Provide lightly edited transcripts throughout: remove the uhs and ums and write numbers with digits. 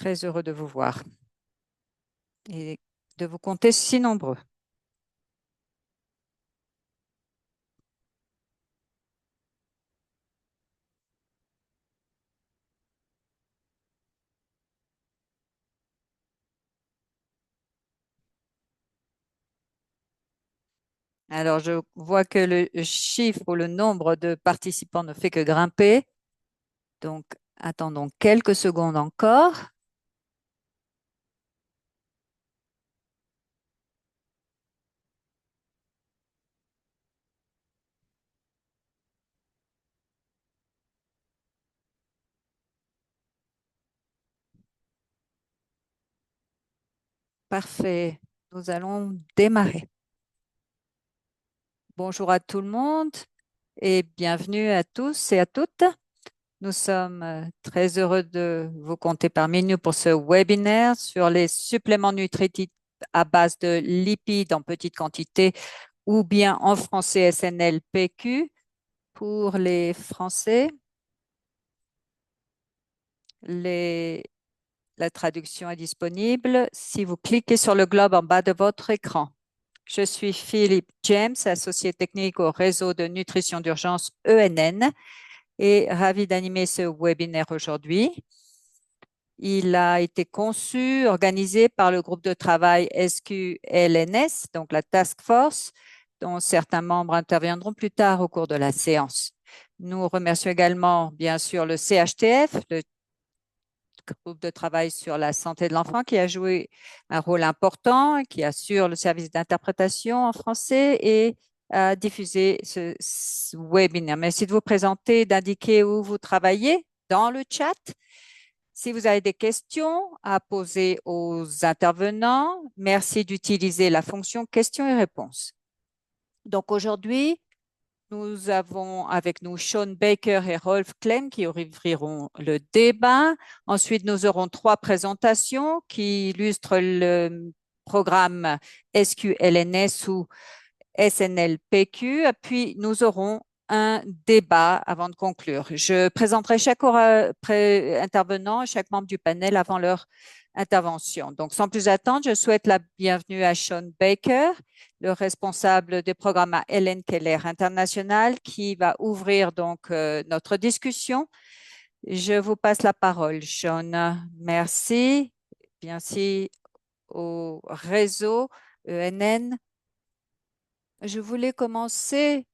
Très heureux de vous voir et de vous compter si nombreux. Alors, je vois que le chiffre ou le nombre de participants ne fait que grimper. Donc, attendons quelques secondes encore. Parfait. Nous allons démarrer. Bonjour à tout le monde et bienvenue à tous et à toutes. Nous sommes très heureux de vous compter parmi nous pour ce webinaire sur les suppléments nutritifs à base de lipides en petite quantité ou bien en français SNLPQ pour les Français. Les- la traduction est disponible si vous cliquez sur le globe en bas de votre écran. Je suis Philippe James, associé technique au réseau de nutrition d'urgence ENN et ravi d'animer ce webinaire aujourd'hui. Il a été conçu, organisé par le groupe de travail SQLNS, donc la Task Force, dont certains membres interviendront plus tard au cours de la séance. Nous remercions également, bien sûr, le CHTF, le groupe de travail sur la santé de l'enfant, qui a joué un rôle important, qui assure le service d'interprétation en français et a diffusé ce webinaire. Merci de vous présenter, d'indiquer où vous travaillez dans le chat. Si vous avez des questions à poser aux intervenants, merci d'utiliser la fonction questions et réponses. Donc aujourd'hui, nous avons avec nous Sean Baker et Rolf Klein qui ouvriront le débat. Ensuite, nous aurons trois présentations qui illustrent le programme SQLNS ou SNLPQ. Puis, nous aurons un débat avant de conclure. Je présenterai chaque intervenant, chaque membre du panel avant leur intervention. Donc, sans plus attendre, je souhaite la bienvenue à Sean Baker, le responsable des programmes à Helen Keller International, qui va ouvrir donc notre discussion. Je vous passe la parole, Sean. Merci. Merci au réseau ENN. Je voulais commencer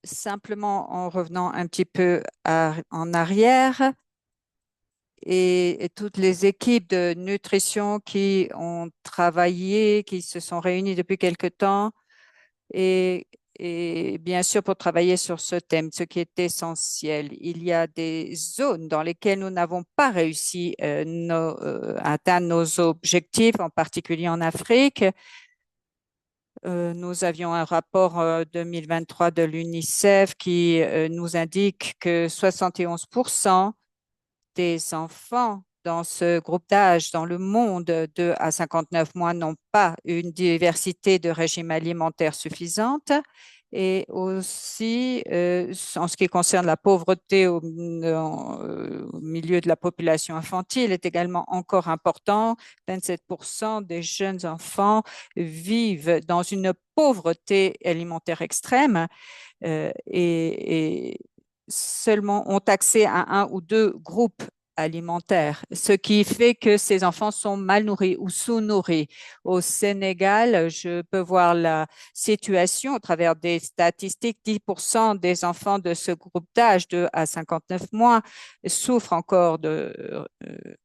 simplement en revenant un petit peu en arrière et toutes les équipes de nutrition qui ont travaillé, qui se sont réunies depuis quelque temps et, et bien sûr pour travailler sur ce thème, ce qui est essentiel. Il y a des zones dans lesquelles nous n'avons pas réussi à atteindre nos objectifs, en particulier en Afrique. Nous avions un rapport 2023 de l'UNICEF qui nous indique que 71% des enfants dans ce groupe d'âge dans le monde de 2 à 59 mois n'ont pas une diversité de régimes alimentaires suffisante. Et aussi, en ce qui concerne la pauvreté au milieu de la population infantile, est également encore important. 27% des jeunes enfants vivent dans une pauvreté alimentaire extrême et seulement ont accès à un ou deux groupes alimentaires, ce qui fait que ces enfants sont mal nourris ou sous-nourris. Au Sénégal, je peux voir la situation au travers des statistiques. 10% des enfants de ce groupe d'âge de à 59 mois souffrent encore de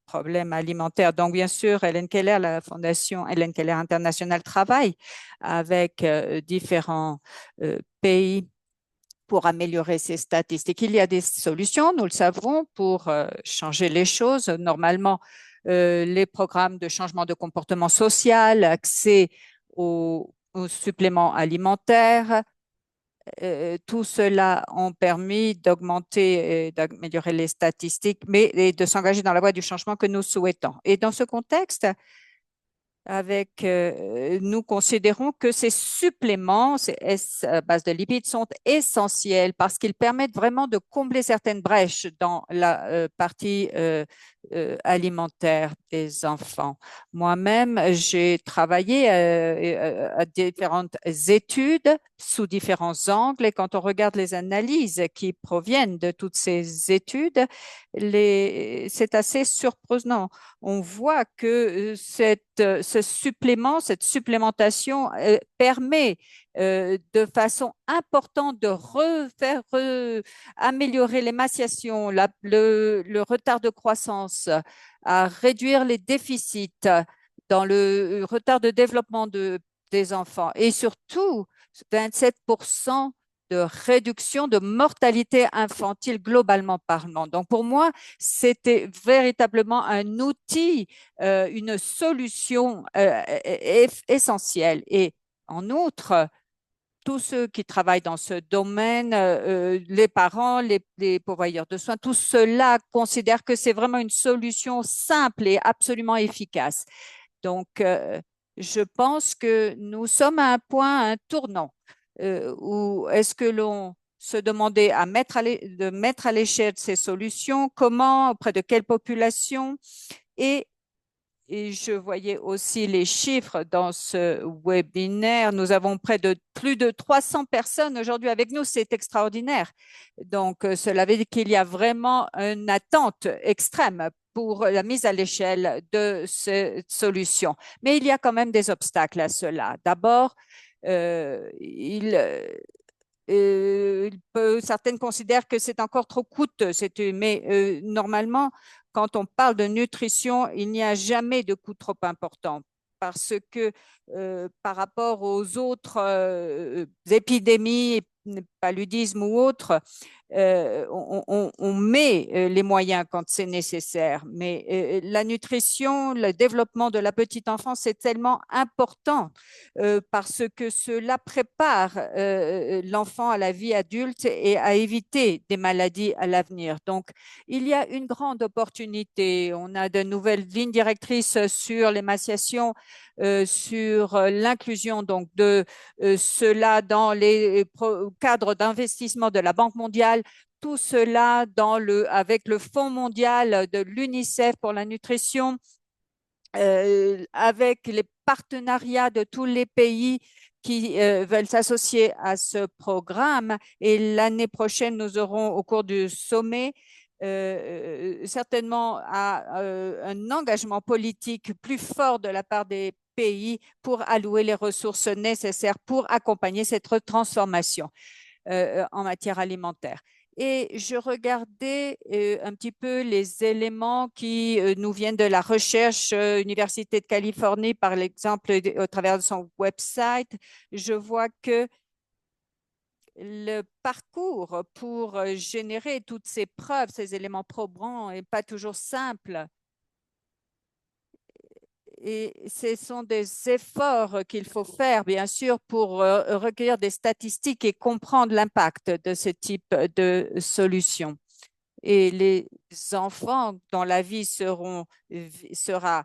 problèmes alimentaires. Donc, bien sûr, Helen Keller, la fondation Helen Keller International travaille avec différents pays pour améliorer ces statistiques. Il y a des solutions, nous le savons, pour changer les choses. Normalement, les programmes de changement de comportement social, accès aux suppléments alimentaires, tout cela ont permis d'augmenter et d'améliorer les statistiques, mais et de s'engager dans la voie du changement que nous souhaitons. Et dans ce contexte, Nous considérons que ces suppléments, ces S à base de lipides, sont essentiels parce qu'ils permettent vraiment de combler certaines brèches dans la partie alimentaire des enfants. Moi-même, j'ai travaillé à différentes études sous différents angles et quand on regarde les analyses qui proviennent de toutes ces études, c'est assez surprenant. On voit que ce supplément, cette supplémentation permet de façon importante de améliorer l'émaciation, le retard de croissance, à réduire les déficits dans le retard de développement des enfants et surtout 27% de réduction de mortalité infantile globalement parlant. Donc pour moi, c'était véritablement un outil, une solution essentielle. Et en outre, tous ceux qui travaillent dans ce domaine, les parents, les pourvoyeurs de soins, tout cela considèrent que c'est vraiment une solution simple et absolument efficace. Donc, je pense que nous sommes à un point, un tournant, où est-ce que l'on se demandait de mettre à l'échelle ces solutions, comment, auprès de quelle population, et et je voyais aussi les chiffres dans ce webinaire. Nous avons près de plus de 300 personnes aujourd'hui avec nous. C'est extraordinaire. Donc, cela veut dire qu'il y a vraiment une attente extrême pour la mise à l'échelle de cette solution. Mais il y a quand même des obstacles à cela. D'abord, certaines considèrent que c'est encore trop coûteux, mais normalement, quand on parle de nutrition, il n'y a jamais de coût trop important parce que par rapport aux autres épidémies, paludisme ou autres, on met les moyens quand c'est nécessaire. Mais la nutrition, le développement de la petite enfance, c'est tellement important parce que cela prépare l'enfant à la vie adulte et à éviter des maladies à l'avenir. Donc, il y a une grande opportunité. On a de nouvelles lignes directrices sur l'émaciation, sur l'inclusion donc de cela dans les cadres d'investissement de la Banque mondiale, tout cela avec le Fonds mondial de l'UNICEF pour la nutrition, avec les partenariats de tous les pays qui veulent s'associer à ce programme. Et l'année prochaine, nous aurons au cours du sommet certainement un engagement politique plus fort de la part des pays pour allouer les ressources nécessaires pour accompagner cette transformation en matière alimentaire. Et je regardais un petit peu les éléments qui nous viennent de la recherche Université de Californie, par exemple, au travers de son website. Je vois que le parcours pour générer toutes ces preuves, ces éléments probants, n'est pas toujours simple. Et ce sont des efforts qu'il faut faire, bien sûr, pour recueillir des statistiques et comprendre l'impact de ce type de solution. Et les enfants dont la vie sera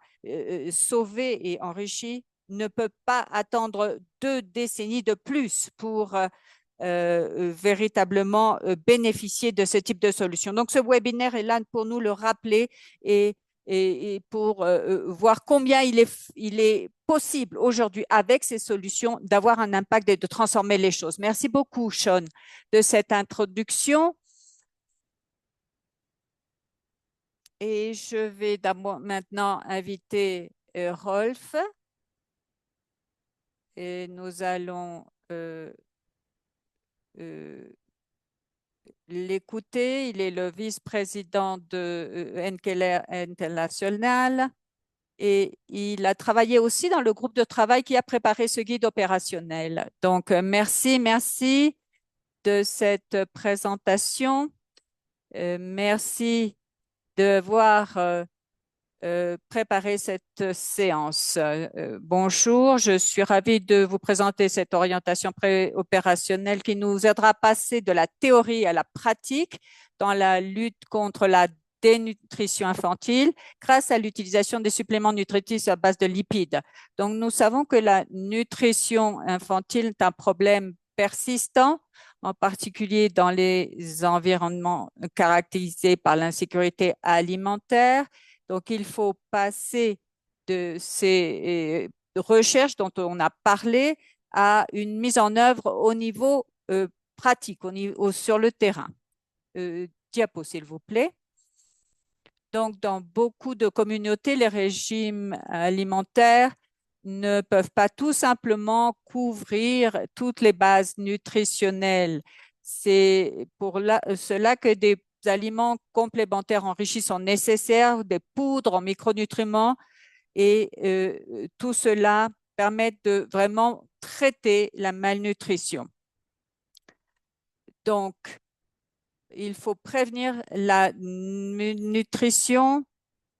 sauvée et enrichie ne peuvent pas attendre 2 décennies de plus pour véritablement bénéficier de ce type de solution. Donc, ce webinaire est là pour nous le rappeler et, et pour voir combien il est possible aujourd'hui avec ces solutions d'avoir un impact et de transformer les choses. Merci beaucoup, Sean, de cette introduction. Et je vais maintenant inviter Rolf et nous allons euh, l'écouter. Il est le vice-président de Enkeler International et il a travaillé aussi dans le groupe de travail qui a préparé ce guide opérationnel. Donc, merci de cette présentation. Merci de voir préparer cette séance. Bonjour, je suis ravie de vous présenter cette orientation préopérationnelle qui nous aidera à passer de la théorie à la pratique dans la lutte contre la dénutrition infantile grâce à l'utilisation des suppléments nutritifs à base de lipides. Donc, nous savons que la nutrition infantile est un problème persistant, en particulier dans les environnements caractérisés par l'insécurité alimentaire. Donc, il faut passer de ces recherches dont on a parlé à une mise en œuvre au niveau pratique, sur le terrain. Diapo, s'il vous plaît. Donc, dans beaucoup de communautés, les régimes alimentaires ne peuvent pas tout simplement couvrir toutes les bases nutritionnelles. C'est pour cela que des aliments complémentaires enrichis sont nécessaires, des poudres en micronutriments, et tout cela permet de vraiment traiter la malnutrition. Donc, il faut prévenir la nutrition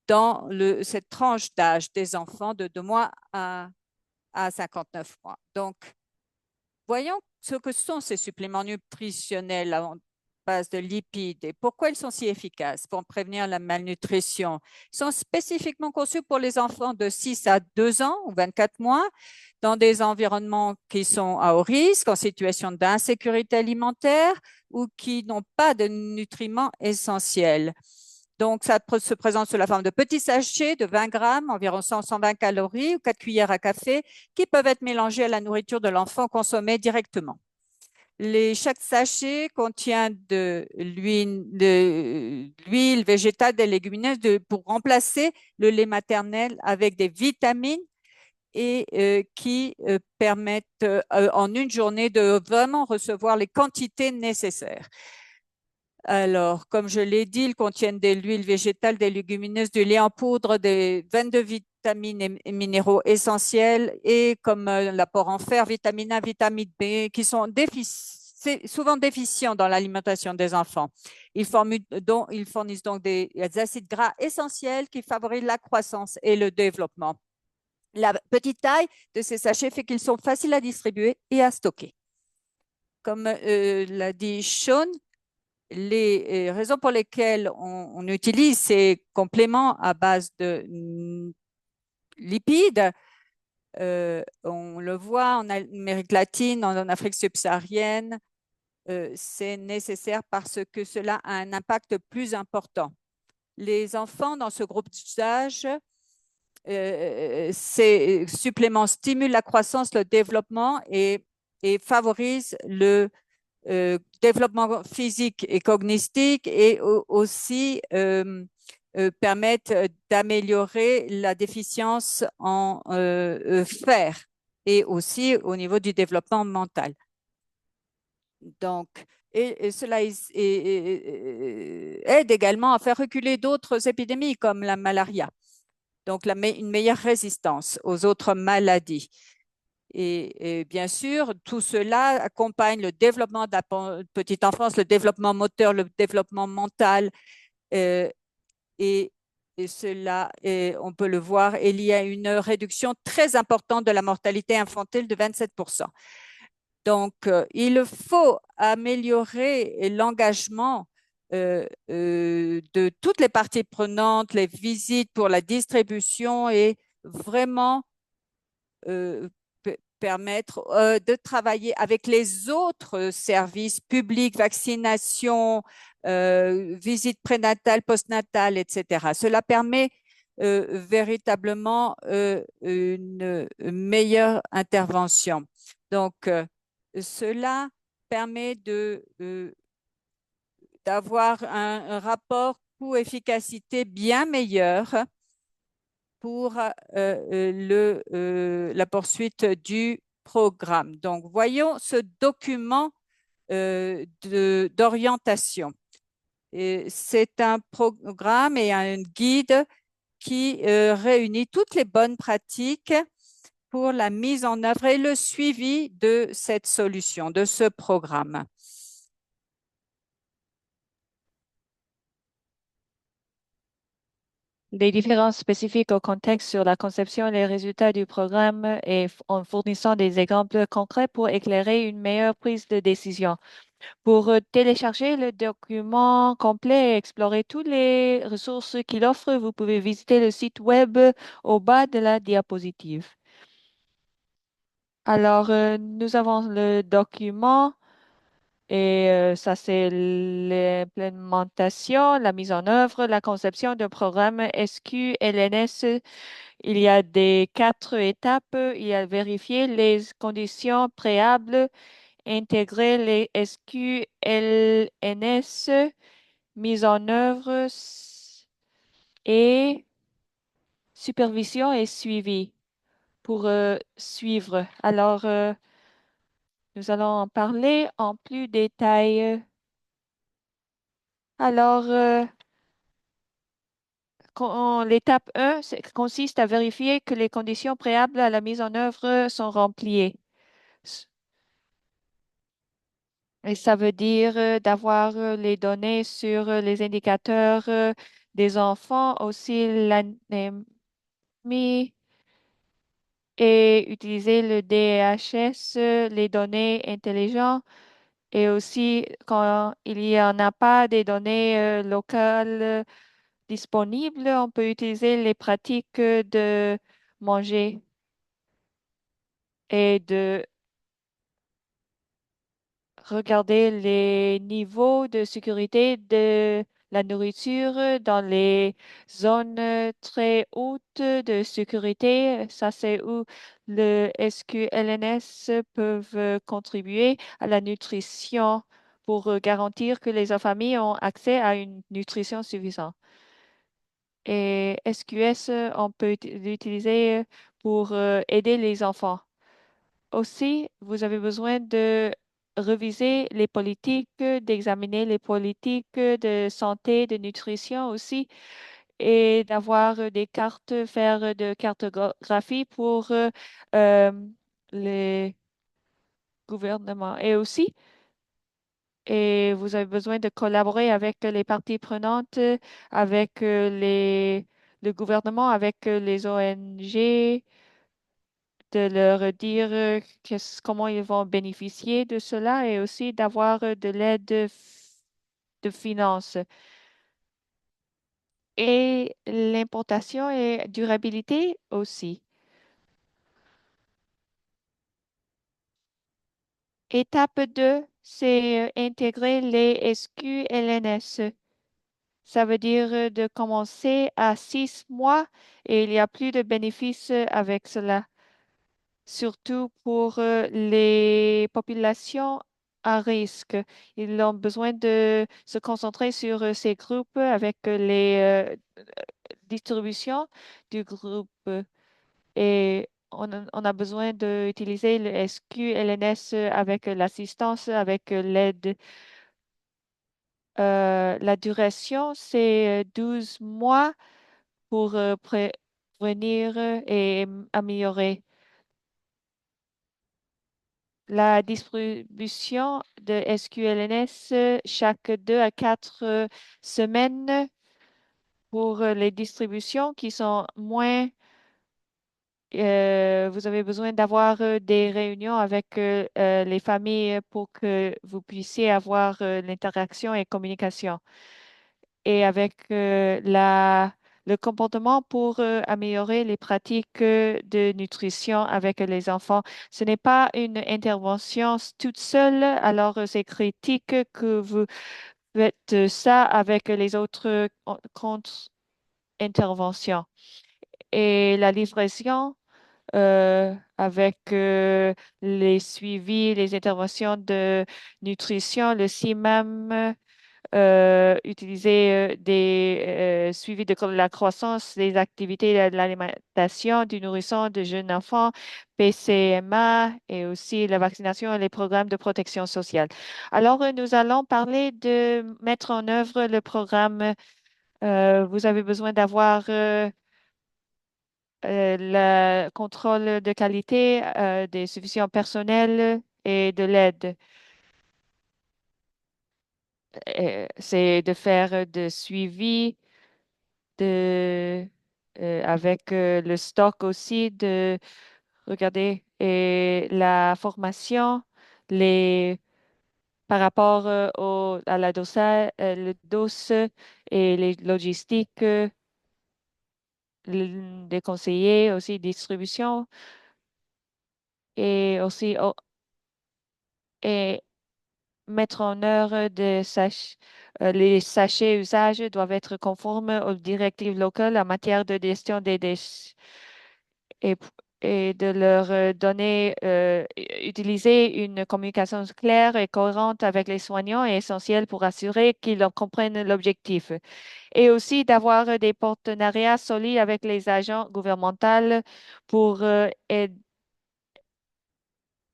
dans cette tranche d'âge des enfants de 2 mois à 59 mois. Donc, voyons ce que sont ces suppléments nutritionnels à base de lipides et pourquoi ils sont si efficaces pour prévenir la malnutrition. Ils sont spécifiquement conçus pour les enfants de 6 à 2 ans ou 24 mois dans des environnements qui sont à haut risque, en situation d'insécurité alimentaire ou qui n'ont pas de nutriments essentiels. Donc, ça se présente sous la forme de petits sachets de 20 grammes, environ 100-120 calories ou 4 cuillères à café qui peuvent être mélangés à la nourriture de l'enfant consommée directement. Chaque sachet contient de l'huile végétale, des légumineuses pour remplacer le lait maternel avec des vitamines et qui permettent en une journée de vraiment recevoir les quantités nécessaires. Alors, comme je l'ai dit, ils contiennent de l'huile végétale, des légumineuses, du lait en poudre, des 22 vitamines et minéraux essentiels et comme l'apport en fer, vitamine A, vitamine B, qui sont souvent déficients dans l'alimentation des enfants. Ils fournissent donc des acides gras essentiels qui favorisent la croissance et le développement. La petite taille de ces sachets fait qu'ils sont faciles à distribuer et à stocker. Comme l'a dit Sean, les raisons pour lesquelles on utilise ces compléments à base de lipides, on le voit en Amérique latine, en Afrique subsaharienne, c'est nécessaire parce que cela a un impact plus important. Les enfants dans ce groupe d'âge, ces suppléments stimulent la croissance, le développement et favorisent le développement physique et cognitif et aussi permettent d'améliorer la déficience en fer et aussi au niveau du développement mental. Donc, et cela aide également à faire reculer d'autres épidémies comme la malaria. Donc, une meilleure résistance aux autres maladies. Et bien sûr, tout cela accompagne le développement de la petite enfance, le développement moteur, le développement mental. Et cela, on peut le voir, il y a une réduction très importante de la mortalité infantile de 27%. Donc, il faut améliorer l'engagement de toutes les parties prenantes, les visites pour la distribution et vraiment permettre de travailler avec les autres services publics, vaccination, visites prénatales, postnatales, etc. Cela permet véritablement une meilleure intervention. Donc, cela permet d'avoir un rapport coût-efficacité bien meilleur pour la poursuite du programme. Donc, voyons ce document d'orientation. C'est un programme et un guide qui réunit toutes les bonnes pratiques pour la mise en œuvre et le suivi de cette solution, de ce programme. des différences spécifiques au contexte sur la conception et les résultats du programme et en fournissant des exemples concrets pour éclairer une meilleure prise de décision. Pour télécharger le document complet et explorer toutes les ressources qu'il offre, vous pouvez visiter le site web au bas de la diapositive. Alors, nous avons le document et ça, c'est l'implémentation, la mise en œuvre, la conception d'un programme SQLNS. Il y a des quatre étapes. Il y a vérifier les conditions préalables, intégrer les SQLNS, mise en œuvre et supervision et suivi pour suivre. Alors, nous allons en parler en plus détail. Alors, l'étape 1 consiste à vérifier que les conditions préalables à la mise en œuvre sont remplies. S- Et ça veut dire d'avoir les données sur les indicateurs des enfants, aussi l'anémie et utiliser le DHS, les données intelligentes. Et aussi, quand il n'y en a pas des données locales disponibles, on peut utiliser les pratiques de manger et de regarder les niveaux de sécurité de la nourriture dans les zones très hautes de sécurité. Ça, c'est où le SQLNS peuvent contribuer à la nutrition pour garantir que les familles ont accès à une nutrition suffisante. Et SQS, on peut l'utiliser pour aider les enfants. Aussi, vous avez besoin de reviser les politiques, d'examiner les politiques de santé, de nutrition aussi, et d'avoir des cartes, faire de cartographie pour euh, les gouvernements. Et vous avez besoin de collaborer avec les parties prenantes, avec le gouvernement, avec les ONG de leur dire comment ils vont bénéficier de cela et aussi d'avoir de l'aide de finances. Et l'importation et durabilité aussi. Étape 2, c'est intégrer les SQLNS. Ça veut dire de commencer à 6 mois et il y a plus de bénéfices avec cela, surtout pour les populations à risque. Ils ont besoin de se concentrer sur ces groupes avec les distributions du groupe. Et on a besoin d'utiliser le SQLNS avec l'assistance, avec l'aide. La duration, c'est 12 mois pour prévenir et améliorer. La distribution de SQLNS chaque 2 à 4 semaines pour les distributions qui sont moins. Vous avez besoin d'avoir des réunions avec les familles pour que vous puissiez avoir l'interaction et communication. Et avec le comportement pour améliorer les pratiques de nutrition avec les enfants. Ce n'est pas une intervention toute seule, alors c'est critique que vous faites ça avec les autres contre-interventions. Et la livraison avec les suivis, les interventions de nutrition, le CIMAM, utiliser des suivis de la croissance, des activités de l'alimentation du nourrisson de jeunes enfants, PCMA et aussi la vaccination et les programmes de protection sociale. Alors, nous allons parler de mettre en œuvre le programme. Vous avez besoin d'avoir le contrôle de qualité, des suffisamment personnels et de l'aide. C'est de faire de suivi de, avec le stock aussi de regarder et la formation, les par rapport à la le dos et les logistiques des conseillers, aussi distribution et aussi et mettre en œuvre les sachets usage doivent être conformes aux directives locales en matière de gestion des déchets et, et de leur donner, utiliser une communication claire et cohérente avec les soignants est essentiel pour assurer qu'ils en comprennent l'objectif. Et aussi d'avoir des partenariats solides avec les agents gouvernementaux pour,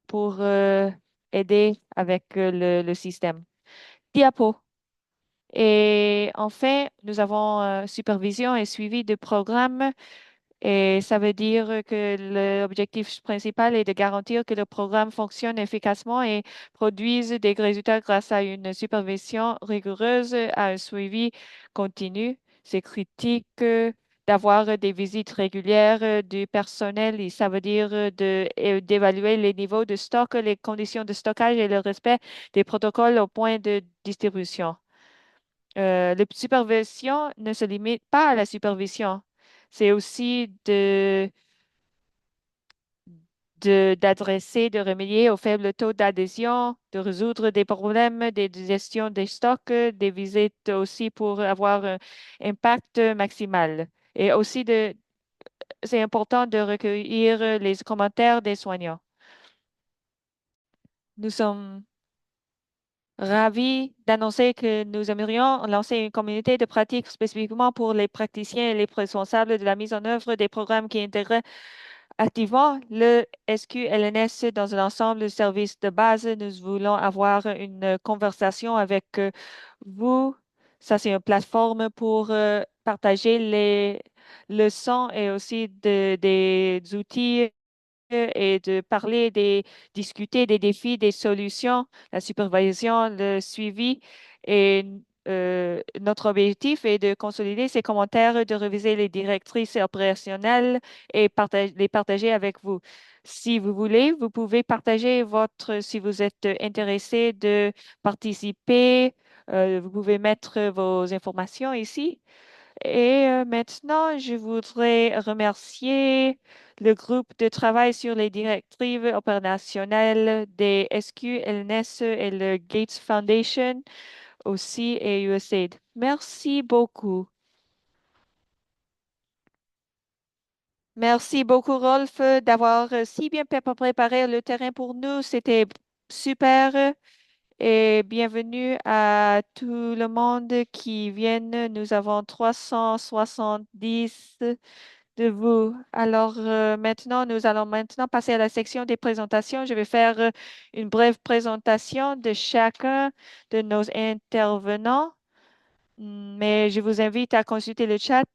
pour aider avec le système. Diapo. Et enfin, nous avons supervision et suivi de programmes et ça veut dire que l'objectif principal est de garantir que le programme fonctionne efficacement et produise des résultats grâce à une supervision rigoureuse, à un suivi continu. C'est critique d'avoir des visites régulières du personnel et ça veut dire d'évaluer les niveaux de stock, les conditions de stockage et le respect des protocoles au point de distribution. La supervision ne se limite pas à la supervision. C'est aussi d'adresser, de remédier au faible taux d'adhésion, de résoudre des problèmes de gestion des stocks, des visites aussi pour avoir un impact maximal. Et aussi, c'est important de recueillir les commentaires des soignants. Nous sommes ravis d'annoncer que nous aimerions lancer une communauté de pratiques spécifiquement pour les praticiens et les responsables de la mise en œuvre des programmes qui intègrent activement le SQLNS dans un ensemble de services de base. Nous voulons avoir une conversation avec vous. Ça, c'est une plateforme pour partager les leçons et aussi des outils et de parler discuter des défis, des solutions, la supervision, le suivi. Et notre objectif est de consolider ces commentaires, de réviser les directrices opérationnelles et les partager avec vous. Si vous voulez, vous pouvez partager si vous êtes intéressé de participer, vous pouvez mettre vos informations ici. Et maintenant, je voudrais remercier le groupe de travail sur les directives opérationnelles des SQLNS et le Gates Foundation aussi et USAID. Merci beaucoup. Merci beaucoup, Rolf, d'avoir si bien préparé le terrain pour nous. C'était super. Et bienvenue à tout le monde qui vient. Nous avons 370 de vous. Alors maintenant, nous allons maintenant passer à la section des présentations. Je vais faire une brève présentation de chacun de nos intervenants. Mais je vous invite à consulter le chat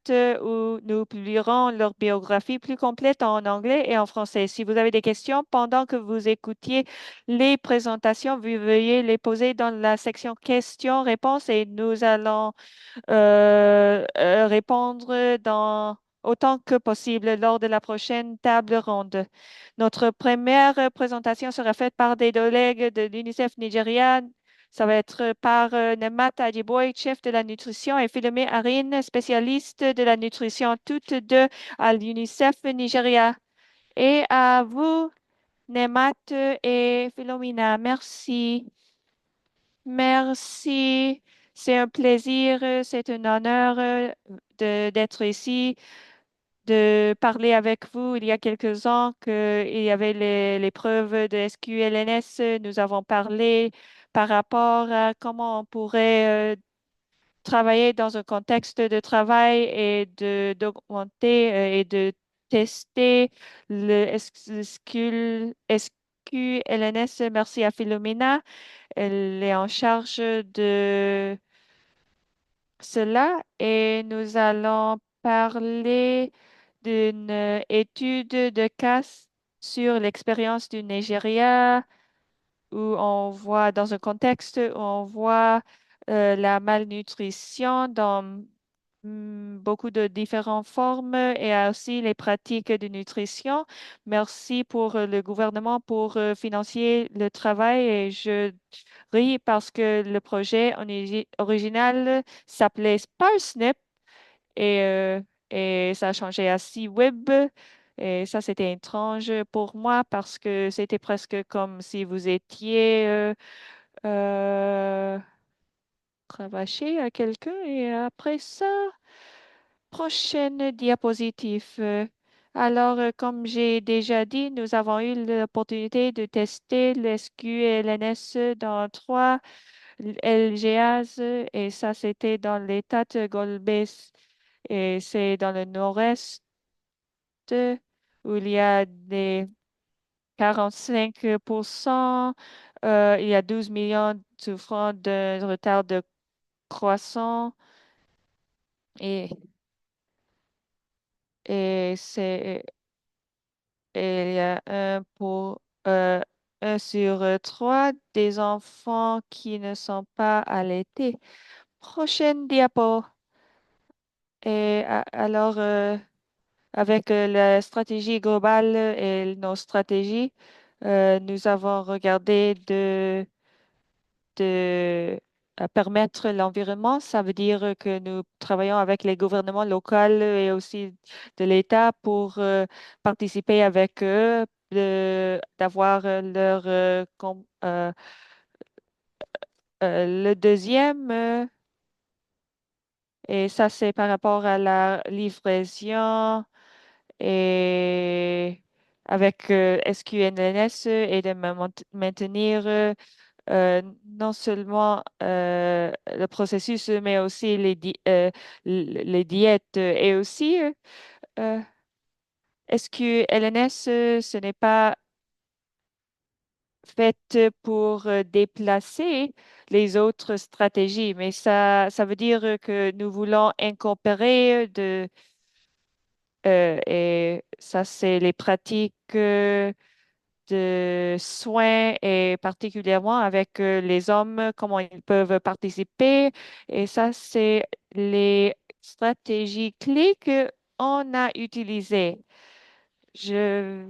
où nous publierons leur biographie plus complète en anglais et en français. Si vous avez des questions pendant que vous écoutiez les présentations, vous veuillez les poser dans la section questions-réponses et nous allons répondre autant que possible lors de la prochaine table ronde. Notre première présentation sera faite par des collègues de l'UNICEF Nigeria. Ça va être par Nemat Ajiboy, chef de la nutrition, et Philomé Arine, spécialiste de la nutrition, toutes deux à l'UNICEF Nigeria. Et à vous, Nemat et Philomena, merci. Merci. C'est un plaisir, c'est un honneur d'être ici, de parler avec vous. Il y a quelques ans qu'il y avait l'épreuve de SQLNS. Nous avons parlé par rapport à comment on pourrait travailler dans un contexte de travail et d'augmenter et de tester le SQLNS. Merci à Philomena. Elle est en charge de cela et nous allons parler d'une étude de cas sur l'expérience du Nigeria où on voit dans un contexte où on voit la malnutrition beaucoup de différentes formes et aussi les pratiques de nutrition. Merci pour le gouvernement pour financer le travail et je ris parce que le projet original s'appelait Parsnip et, euh, et ça a changé à C-Web. Et ça, c'était étrange pour moi parce que c'était presque comme si vous étiez euh, cravaché à quelqu'un et après ça, prochaine diapositive. Alors, comme j'ai déjà dit, nous avons eu l'opportunité de tester le SQLNS dans trois LGAs et ça, c'était dans l'État de Golbès et c'est dans le nord-est où il y a des 45%, il y a 12 millions souffrant de retard de croissance et, et c'est et il y a euh, 1 sur 3 des enfants qui ne sont pas allaités. Prochaine diapo. Et alors, avec la stratégie globale et nos stratégies, nous avons regardé de permettre l'environnement. Ça veut dire que nous travaillons avec les gouvernements locaux et aussi de l'État pour participer avec eux, d'avoir leur... le deuxième, et ça c'est par rapport à la livraison et avec SQNNS et de maintenir non seulement le processus, mais aussi les diètes. Et aussi, euh, SQLNS, ce n'est pas fait pour déplacer les autres stratégies, mais ça veut dire que nous voulons incorporer et ça, c'est les pratiques de soins et particulièrement avec les hommes, comment ils peuvent participer. Et ça, c'est les stratégies clés qu'on a utilisées. Je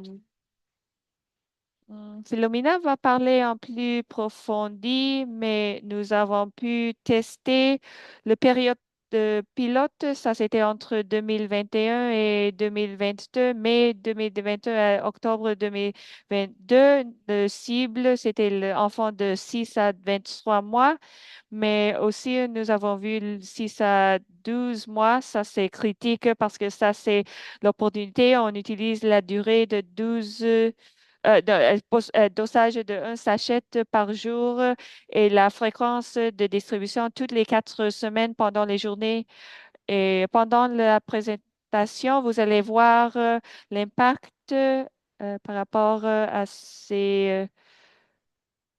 Philomena va parler en plus profondis, mais nous avons pu tester le période de pilote. Ça, c'était entre 2021 et 2022, mai 2021 à octobre 2022. Le cible, c'était l'enfant de 6 à 23 mois, mais aussi nous avons vu le 6 à 12 mois. Ça, c'est critique parce que ça, c'est l'opportunité. On utilise la durée de 12 dosage de un sachet par jour et la fréquence de distribution toutes les 4 semaines pendant les journées. Et pendant la présentation, vous allez voir l'impact par rapport à ces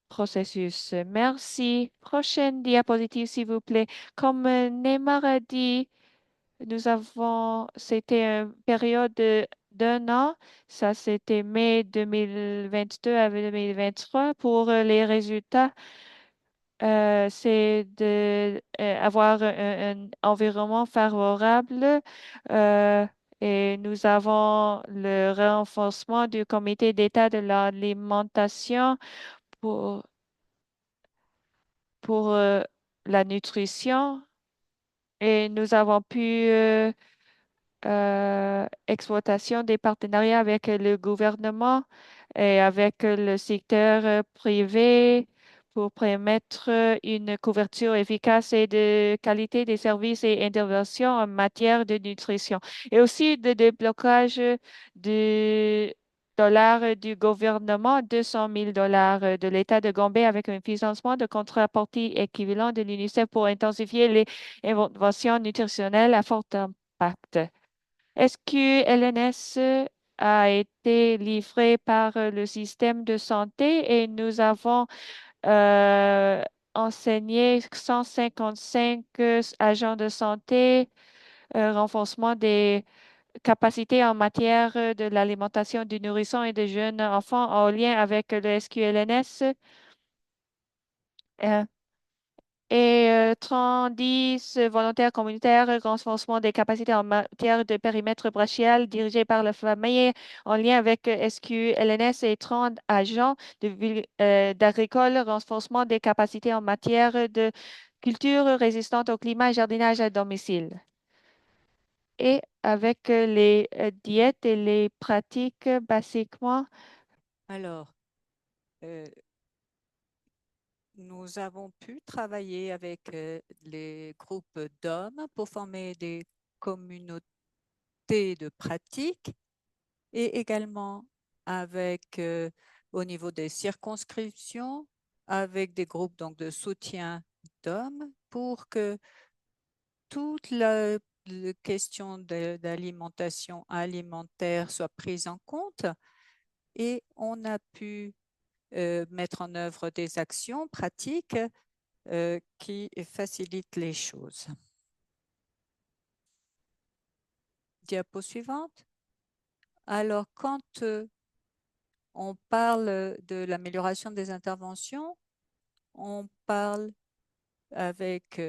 processus. Merci. Prochaine diapositive, s'il vous plaît. Comme Neymar a dit, c'était une période d'un an. Ça, c'était mai 2022 à 2023. Pour les résultats, c'est de avoir un environnement favorable. euh, et nous avons le renforcement du comité d'État de l'alimentation pour, pour la nutrition. Et nous avons pu exploitation des partenariats avec le gouvernement et avec le secteur privé pour permettre une couverture efficace et de qualité des services et interventions en matière de nutrition. Et aussi de déblocage de dollars du gouvernement, 200 000 dollars de l'État de Gambie avec un financement de contrepartie équivalent de l'UNICEF pour intensifier les interventions nutritionnelles à fort impact. Est-ce que LNS a été livré par le système de santé et nous avons euh, enseigné 155 agents de santé, renforcement des capacités en matière de l'alimentation du nourrisson et des jeunes enfants en lien avec le SQLNS. et 30 volontaires communautaires, renforcement des capacités en matière de périmètre brachial dirigé par la famille en lien avec SQLNS et 30 agents d'agricoles, renforcement des capacités en matière de culture résistante au climat et jardinage à domicile. Et avec les diètes et les pratiques, basiquement, Alors, euh, nous avons pu travailler avec les groupes d'hommes pour former des communautés de pratique et également avec, au niveau des circonscriptions, avec des groupes donc, de soutien d'hommes pour que toute la question d'alimentation alimentaire soit prise en compte et on a pu mettre en œuvre des actions pratiques qui facilitent les choses. Diapo suivante. Alors, quand on parle de l'amélioration des interventions, on parle avec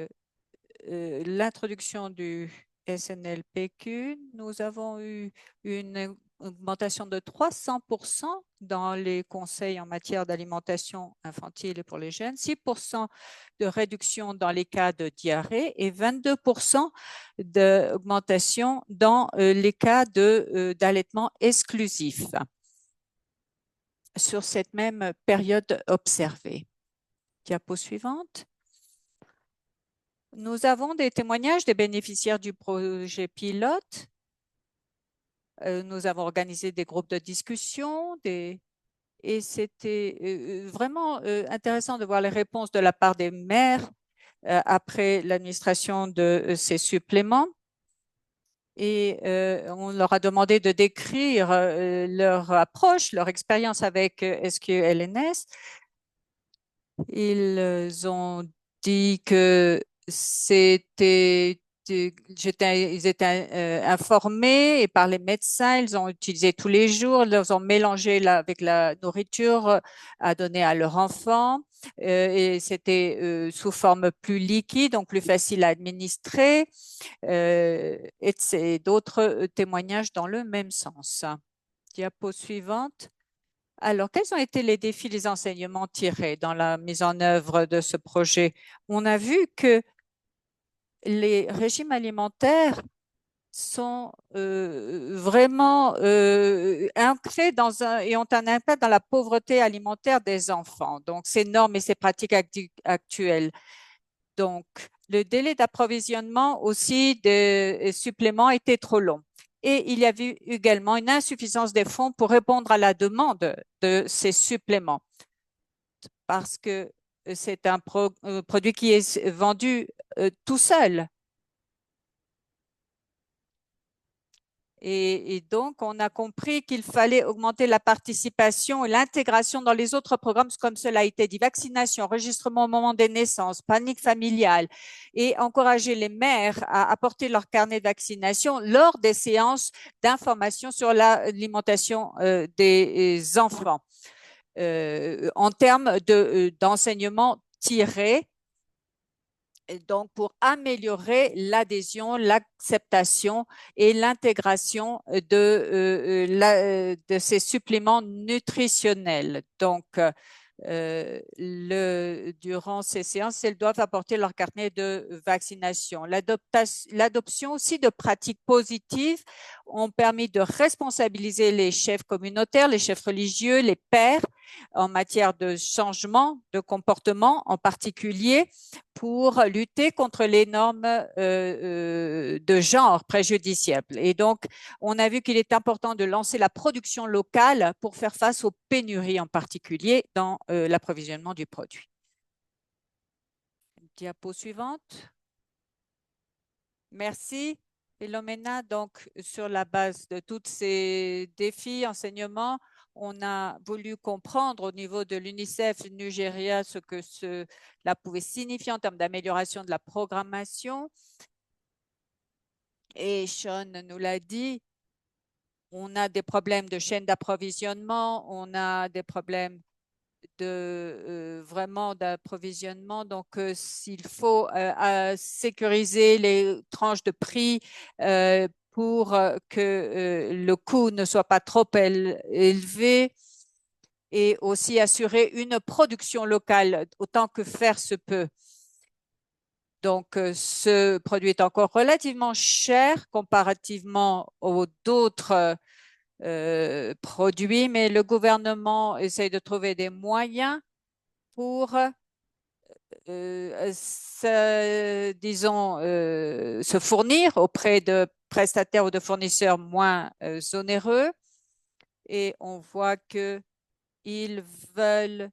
l'introduction du SNLPQ. Nous avons eu une augmentation de 300% dans les conseils en matière d'alimentation infantile et pour les jeunes, 6% de réduction dans les cas de diarrhée et 22% d'augmentation dans les cas d'allaitement exclusif sur cette même période observée. Diapo suivante. Nous avons des témoignages des bénéficiaires du projet pilote. Nous avons organisé des groupes de discussion et c'était vraiment intéressant de voir les réponses de la part des mères après l'administration de ces suppléments. Et on leur a demandé de décrire leur approche, leur expérience avec SQLNS. Ils ont dit que ils étaient informés et par les médecins, ils ont utilisé tous les jours, ils les ont mélangé avec la nourriture à donner à leur enfant et c'était sous forme plus liquide, donc plus facile à administrer et d'autres témoignages dans le même sens. Diapo suivante. Alors, quels ont été les défis, les enseignements tirés dans la mise en œuvre de ce projet? On a vu que les régimes alimentaires sont vraiment ancrés et ont un impact dans la pauvreté alimentaire des enfants. Donc, ces normes et ces pratiques actuelles. Donc, le délai d'approvisionnement aussi des suppléments était trop long. Et il y avait également une insuffisance des fonds pour répondre à la demande de ces suppléments parce que c'est un produit qui est vendu tout seul. Et donc, on a compris qu'il fallait augmenter la participation et l'intégration dans les autres programmes, comme cela a été dit, vaccination, enregistrement au moment des naissances, panique familiale, et encourager les mères à apporter leur carnet de vaccination lors des séances d'information sur l'alimentation des enfants. En termes d'enseignement tiré donc pour améliorer l'adhésion, l'acceptation et l'intégration de ces suppléments nutritionnels. Donc, durant ces séances, elles doivent apporter leur carnet de vaccination. L'adoption aussi de pratiques positives ont permis de responsabiliser les chefs communautaires, les chefs religieux, les pères en matière de changement de comportement, en particulier pour lutter contre les normes de genre préjudiciables. Et donc, on a vu qu'il est important de lancer la production locale pour faire face aux pénuries, en particulier dans l'approvisionnement du produit. Diapo suivante. Merci. Philomena, donc sur la base de tous ces défis, enseignements, on a voulu comprendre au niveau de l'UNICEF du Nigeria ce que cela pouvait signifier en termes d'amélioration de la programmation. Et Sean nous l'a dit, on a des problèmes de chaîne d'approvisionnement, on a des problèmes vraiment d'approvisionnement. Donc, s'il faut sécuriser les tranches de prix pour que le coût ne soit pas trop élevé et aussi assurer une production locale autant que faire se peut. Donc, ce produit est encore relativement cher comparativement aux d'autres produits, mais le gouvernement essaye de trouver des moyens pour, disons, se fournir auprès de prestataires ou de fournisseurs moins onéreux. Et on voit qu'ils veulent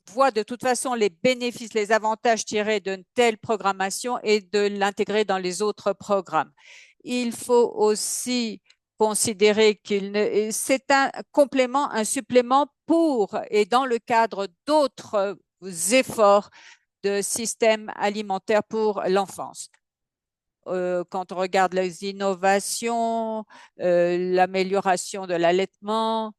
voient de toute façon les bénéfices, les avantages tirés d'une telle programmation et de l'intégrer dans les autres programmes. Il faut aussi considérer c'est un complément, un supplément pour et dans le cadre d'autres efforts de système alimentaire pour l'enfance. Quand on regarde les innovations, l'amélioration de l'allaitement,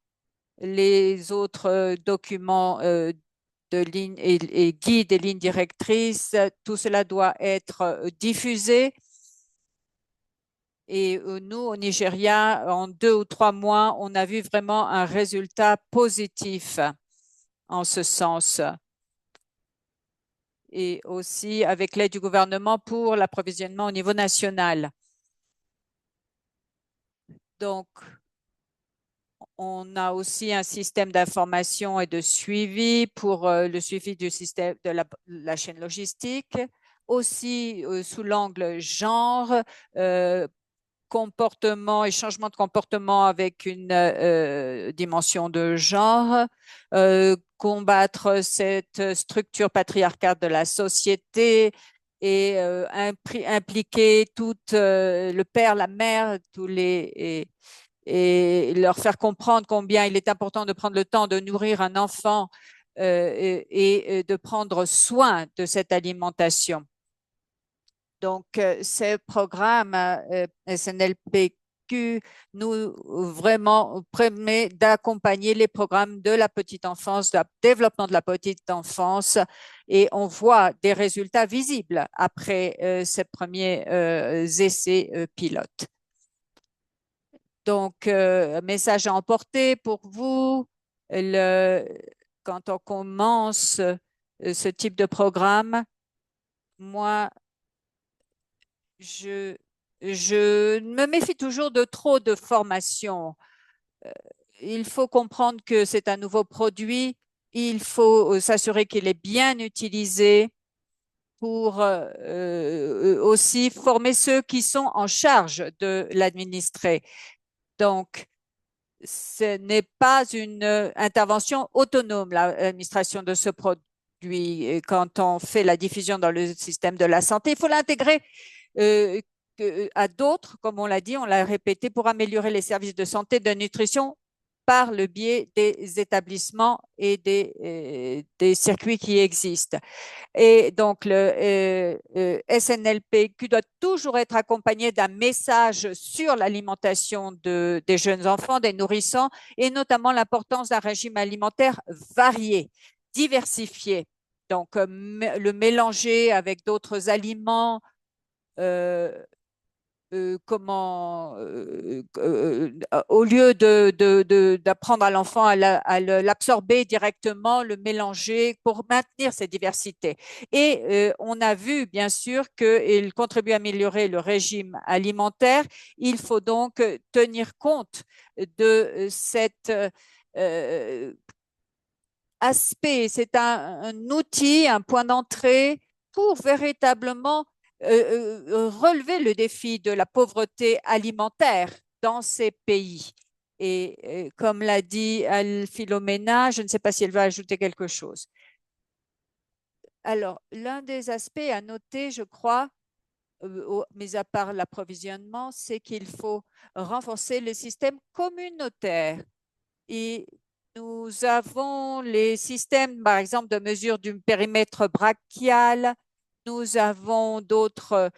les autres documents de lignes et guides et lignes directrices, tout cela doit être diffusé. Et nous, au Nigeria, en 2 ou 3 mois, on a vu vraiment un résultat positif en ce sens. Et aussi avec l'aide du gouvernement pour l'approvisionnement au niveau national. Donc, on a aussi un système d'information et de suivi pour le suivi du système de la chaîne logistique, aussi sous l'angle genre, comportement et changement de comportement avec une dimension de genre, combattre cette structure patriarcale de la société et impliquer tout le père, la mère, tous les et leur faire comprendre combien il est important de prendre le temps de nourrir un enfant et de prendre soin de cette alimentation. Donc, ce programme SNLPQ nous vraiment permet d'accompagner les programmes de la petite enfance, le développement de la petite enfance, et on voit des résultats visibles après ces premiers essais pilotes. Donc, message à emporter pour vous. Quand on commence ce type de programme, moi, je me méfie toujours de trop de formation. Il faut comprendre que c'est un nouveau produit. Il faut s'assurer qu'il est bien utilisé pour aussi former ceux qui sont en charge de l'administrer. Donc, ce n'est pas une intervention autonome, l'administration de ce produit. Quand on fait la diffusion dans le système de la santé, il faut l'intégrer à d'autres, comme on l'a dit, on l'a répété, pour améliorer les services de santé, de nutrition par le biais des établissements et des circuits qui existent. Et donc, le SNLPQ doit toujours être accompagné d'un message sur l'alimentation des jeunes enfants, des nourrissons, et notamment l'importance d'un régime alimentaire varié, diversifié. Donc, le mélanger avec d'autres aliments, au lieu d'apprendre à l'enfant à l'absorber directement, le mélanger pour maintenir cette diversité. Et on a vu, bien sûr, qu'il contribue à améliorer le régime alimentaire. Il faut donc tenir compte de cet aspect. C'est un outil, un point d'entrée pour véritablement relever le défi de la pauvreté alimentaire dans ces pays. Et comme l'a dit Philomena, je ne sais pas si elle va ajouter quelque chose. Alors, l'un des aspects à noter, je crois, mis à part l'approvisionnement, c'est qu'il faut renforcer le système communautaire. Et nous avons les systèmes, par exemple, de mesure du périmètre brachial. Nous avons d'autres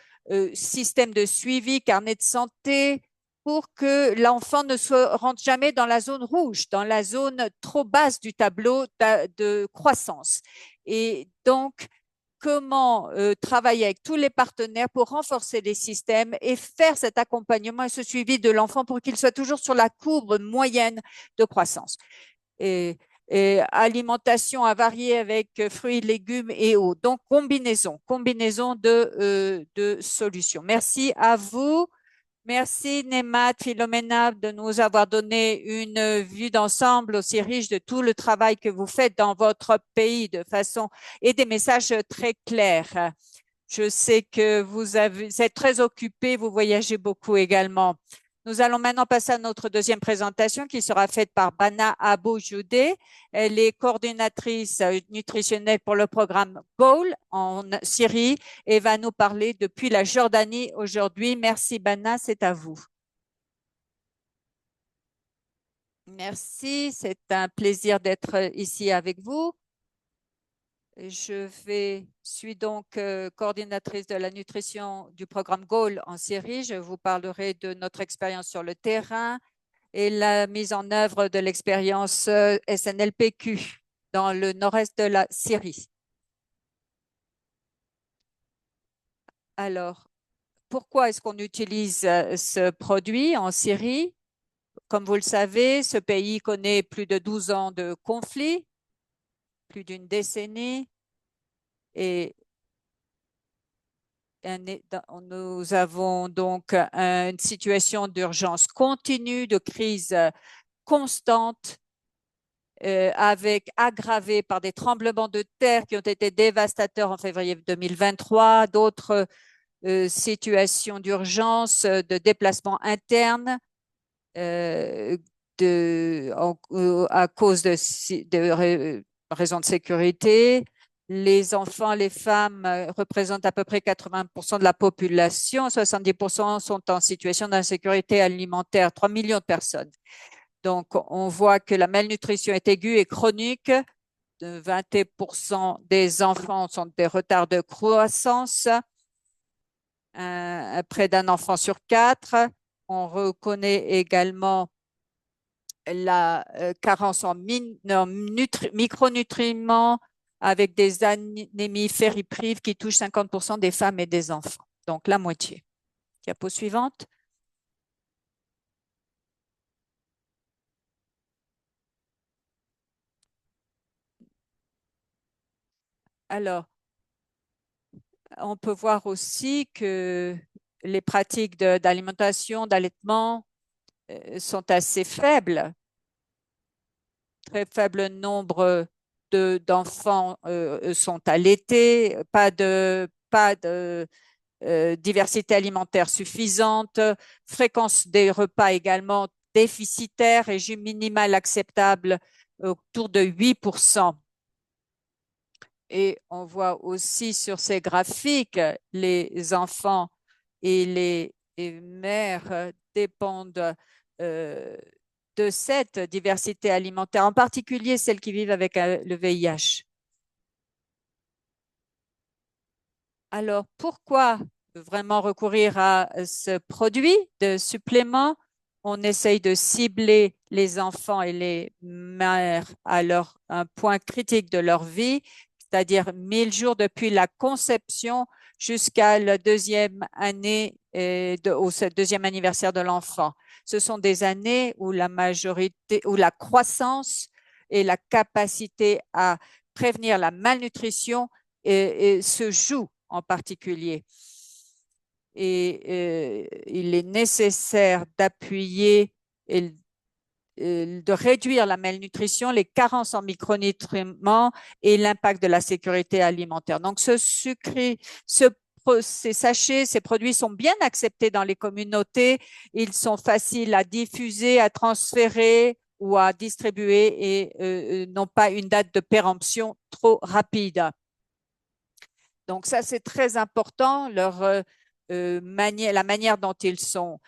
systèmes de suivi, carnet de santé. pour que l'enfant ne rentre jamais dans la zone rouge, dans la zone trop basse du tableau de croissance. Et donc, comment travailler avec tous les partenaires pour renforcer les systèmes et faire cet accompagnement et ce suivi de l'enfant pour qu'il soit toujours sur la courbe moyenne de croissance. Et alimentation avariée avec fruits, légumes et eau. Donc, combinaison de solutions. Merci à vous. Merci Nemat, Philomena, de nous avoir donné une vue d'ensemble aussi riche de tout le travail que vous faites dans votre pays de façon et des messages très clairs. Je sais que vous êtes très occupés, vous voyagez beaucoup également. Nous allons maintenant passer à notre deuxième présentation qui sera faite par Bana Abou-Joudé. Elle est coordinatrice nutritionnelle pour le programme GOAL en Syrie et va nous parler depuis la Jordanie aujourd'hui. Merci Bana, c'est à vous. Merci, c'est un plaisir d'être ici avec vous. Suis donc coordinatrice de la nutrition du programme GOAL en Syrie. Je vous parlerai de notre expérience sur le terrain et la mise en œuvre de l'expérience SNLPQ dans le nord-est de la Syrie. Alors, pourquoi est-ce qu'on utilise ce produit en Syrie? Comme vous le savez, ce pays connaît plus de 12 ans de conflit, plus d'une décennie, et nous avons donc une situation d'urgence continue, de crise constante, aggravée par des tremblements de terre qui ont été dévastateurs en février 2023, d'autres situations d'urgence, de déplacement interne à cause de raisons de sécurité. Les enfants, les femmes représentent à peu près 80% de la population. 70% sont en situation d'insécurité alimentaire, 3 millions de personnes. Donc, on voit que la malnutrition est aiguë et chronique. 20% des enfants sont des retards de croissance. Près d'un enfant sur 4. On reconnaît également la carence en micronutriments avec des anémies fériprives qui touchent 50% des femmes et des enfants. Donc, la moitié. Diapo suivante. Alors, on peut voir aussi que les pratiques d'alimentation, d'allaitement sont assez faibles. Très faible nombre d'enfants sont allaités, pas de diversité alimentaire suffisante, fréquence des repas également déficitaire, régime minimal acceptable autour de 8%. Et on voit aussi sur ces graphiques, les enfants et les mères dépendent de cette diversité alimentaire, en particulier celles qui vivent avec le VIH. Alors, pourquoi vraiment recourir à ce produit de supplément? On essaye de cibler les enfants et les mères à un point critique de leur vie, c'est-à-dire 1000 jours depuis la conception jusqu'à la deuxième année au deuxième anniversaire de l'enfant. Ce sont des années où où la croissance et la capacité à prévenir la malnutrition se jouent en particulier. Et il est nécessaire d'appuyer et de réduire la malnutrition, les carences en micronutriments et l'impact de la sécurité alimentaire. Donc, ces sachets, ces produits sont bien acceptés dans les communautés. Ils sont faciles à diffuser, à transférer ou à distribuer et n'ont pas une date de péremption trop rapide. Donc, ça, c'est très important, la manière dont ils sont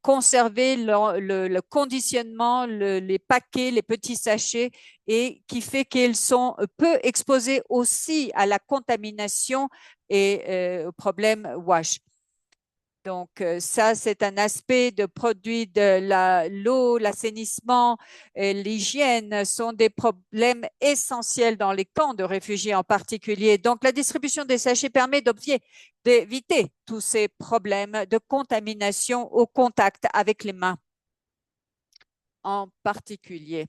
conservés, le conditionnement, les paquets, les petits sachets, et qui fait qu'ils sont peu exposés aussi à la contamination et aux problèmes WASH. Donc, ça, c'est un aspect de produits de l'eau, l'assainissement et l'hygiène sont des problèmes essentiels dans les camps de réfugiés en particulier. Donc, la distribution des sachets permet d'éviter tous ces problèmes de contamination au contact avec les mains en particulier.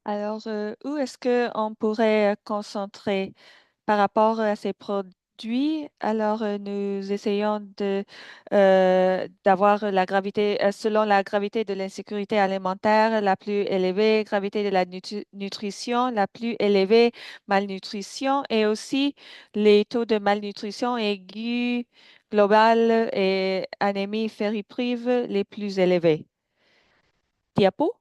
Alors, où est-ce qu'on pourrait concentrer par rapport à ces produits? Alors, nous essayons d'avoir la gravité, selon la gravité de l'insécurité alimentaire la plus élevée, gravité de la nutrition la plus élevée, malnutrition et aussi les taux de malnutrition aiguë globale et anémie ferriprive les plus élevés. Diapo?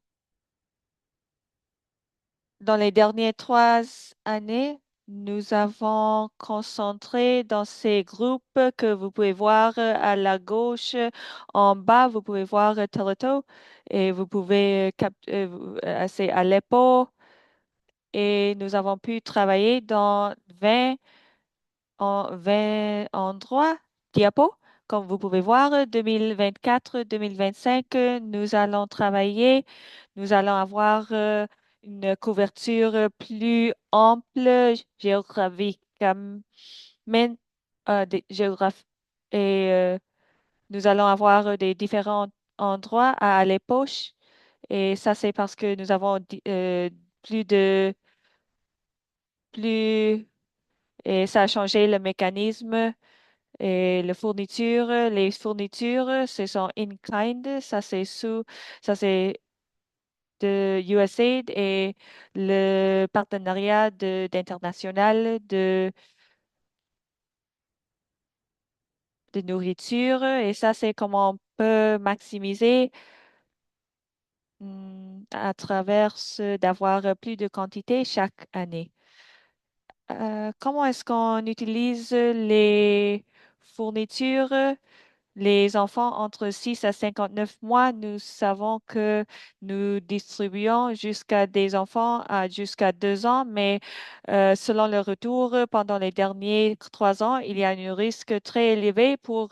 Dans les dernières 3 années, nous avons concentré dans ces groupes que vous pouvez voir à la gauche. En bas, vous pouvez voir Teleto et vous pouvez c'est Aleppo. Et nous avons pu travailler dans 20 endroits. Diapo. Comme vous pouvez voir, 2024-2025, nous allons travailler. Nous allons avoir une couverture plus ample géographiquement, et nous allons avoir des différents endroits à l'époche. Et ça, c'est parce que nous avons plus de plus et ça a changé le mécanisme et les fournitures, ce sont in kind, ça c'est de USAID et le partenariat d'international de nourriture. Et ça, c'est comment on peut maximiser à travers d'avoir plus de quantité chaque année. Comment est-ce qu'on utilise les fournitures? Les enfants entre 6 à 59 mois, nous savons que nous distribuons jusqu'à des enfants à jusqu'à 2 ans, mais selon le retour pendant les derniers 3 ans, il y a un risque très élevé pour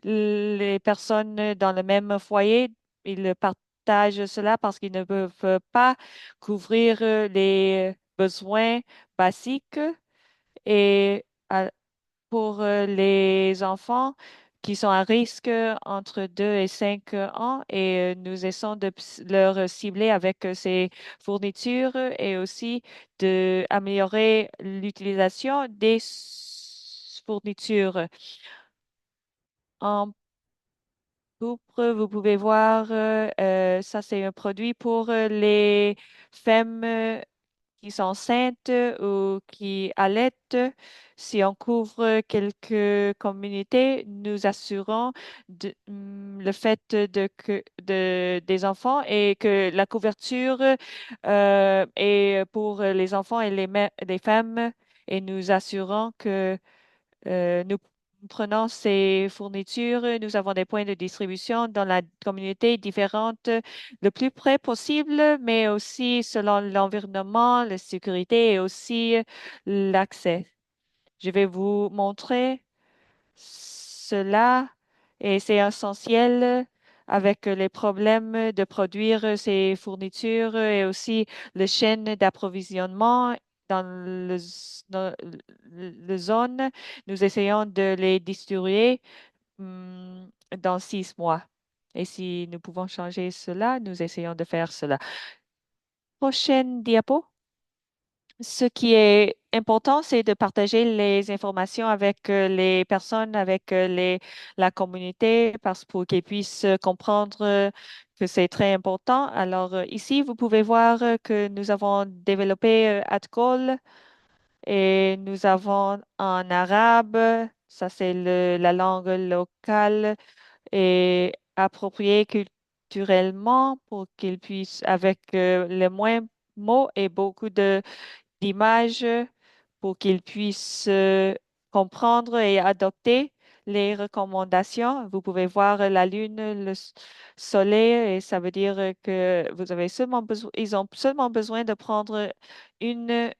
les personnes dans le même foyer. Ils partagent cela parce qu'ils ne peuvent pas couvrir les besoins basiques et pour les enfants qui sont à risque entre 2 et 5 ans et nous essayons de leur cibler avec ces fournitures et aussi d'améliorer l'utilisation des fournitures. En pourpre, vous pouvez voir, ça c'est un produit pour les femmes qui sont enceintes ou qui allaitent. Si on couvre quelques communautés, nous assurons le fait des enfants et que la couverture est pour les enfants et les femmes et nous assurons que nous prenons ces fournitures, nous avons des points de distribution dans la communauté différente le plus près possible, mais aussi selon l'environnement, la sécurité et aussi l'accès. Je vais vous montrer cela et c'est essentiel avec les problèmes de produire ces fournitures et aussi les chaînes d'approvisionnement dans dans le zone. Nous essayons de les distribuer dans 6 mois. Et si nous pouvons changer cela, nous essayons de faire cela. Prochaine diapo. Ce qui est important, c'est de partager les informations avec les personnes, avec la communauté, pour qu'ils puissent comprendre que c'est très important. Alors, ici, vous pouvez voir que nous avons développé AdCall et nous avons en arabe, ça c'est la langue locale et appropriée culturellement pour qu'ils puissent, avec le moins mots et beaucoup d'images pour qu'ils puissent comprendre et adopter les recommandations. Vous pouvez voir la lune, soleil, et ça veut dire que vous avez seulement besoin, ils ont seulement besoin de prendre une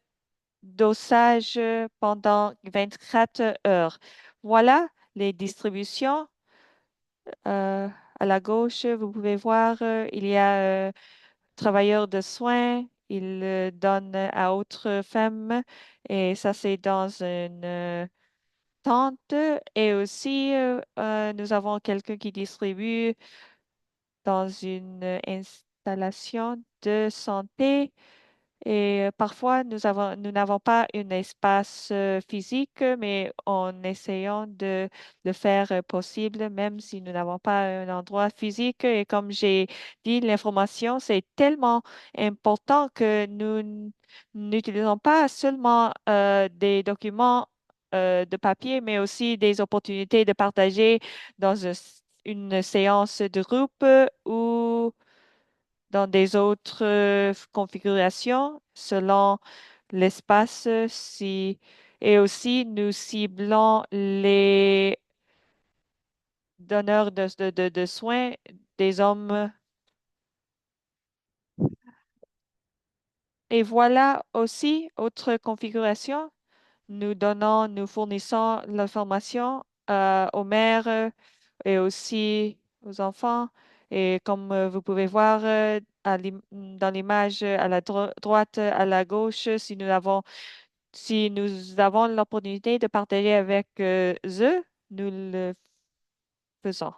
dosage pendant 24 heures. Voilà les distributions. Euh, à la gauche, vous pouvez voir, il y a travailleurs de soins. Il donne à autres femmes et ça, c'est dans une tente. Et aussi, nous avons quelqu'un qui distribue dans une installation de santé. Et parfois, nous n'avons pas un espace physique, mais en essayant de le faire possible, même si nous n'avons pas un endroit physique. Et comme j'ai dit, l'information, c'est tellement important que n'utilisons pas seulement des documents de papier, mais aussi des opportunités de partager dans une séance de groupe ou dans des autres configurations selon l'espace. Si, et aussi, nous ciblons les donneurs de soins des hommes. Et voilà aussi, autre configuration, nous fournissons l'information aux mères et aussi aux enfants. Et comme vous pouvez voir dans l'image à la droite, à la gauche, si nous avons l'opportunité de partager avec eux, nous le faisons.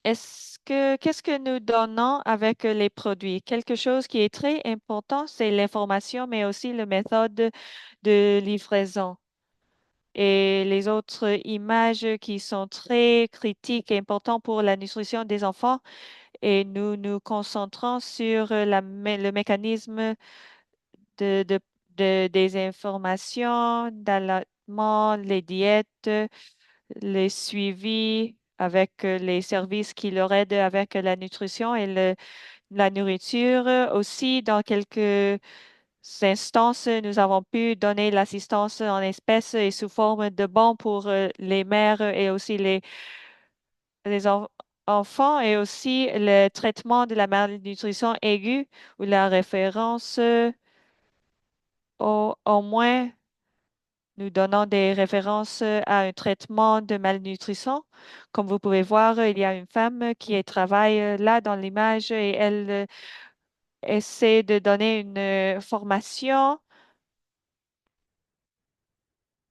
Qu'est-ce que nous donnons avec les produits? Quelque chose qui est très important, c'est l'information, mais aussi la méthode de livraison. Et les autres images qui sont très critiques et importantes pour la nutrition des enfants. Et nous nous concentrons sur le mécanisme de, de- des informations, d'allaitement, les diètes, les suivis avec les services qui leur aident avec la nutrition et la nourriture. Aussi, dans quelques instances, nous avons pu donner l'assistance en espèces et sous forme de bons pour les mères et aussi les enfants et aussi le traitement de la malnutrition aiguë ou la référence au moins nous donnons des références à un traitement de malnutrition. Comme vous pouvez voir, il y a une femme qui travaille là dans l'image et elle essaie de donner une formation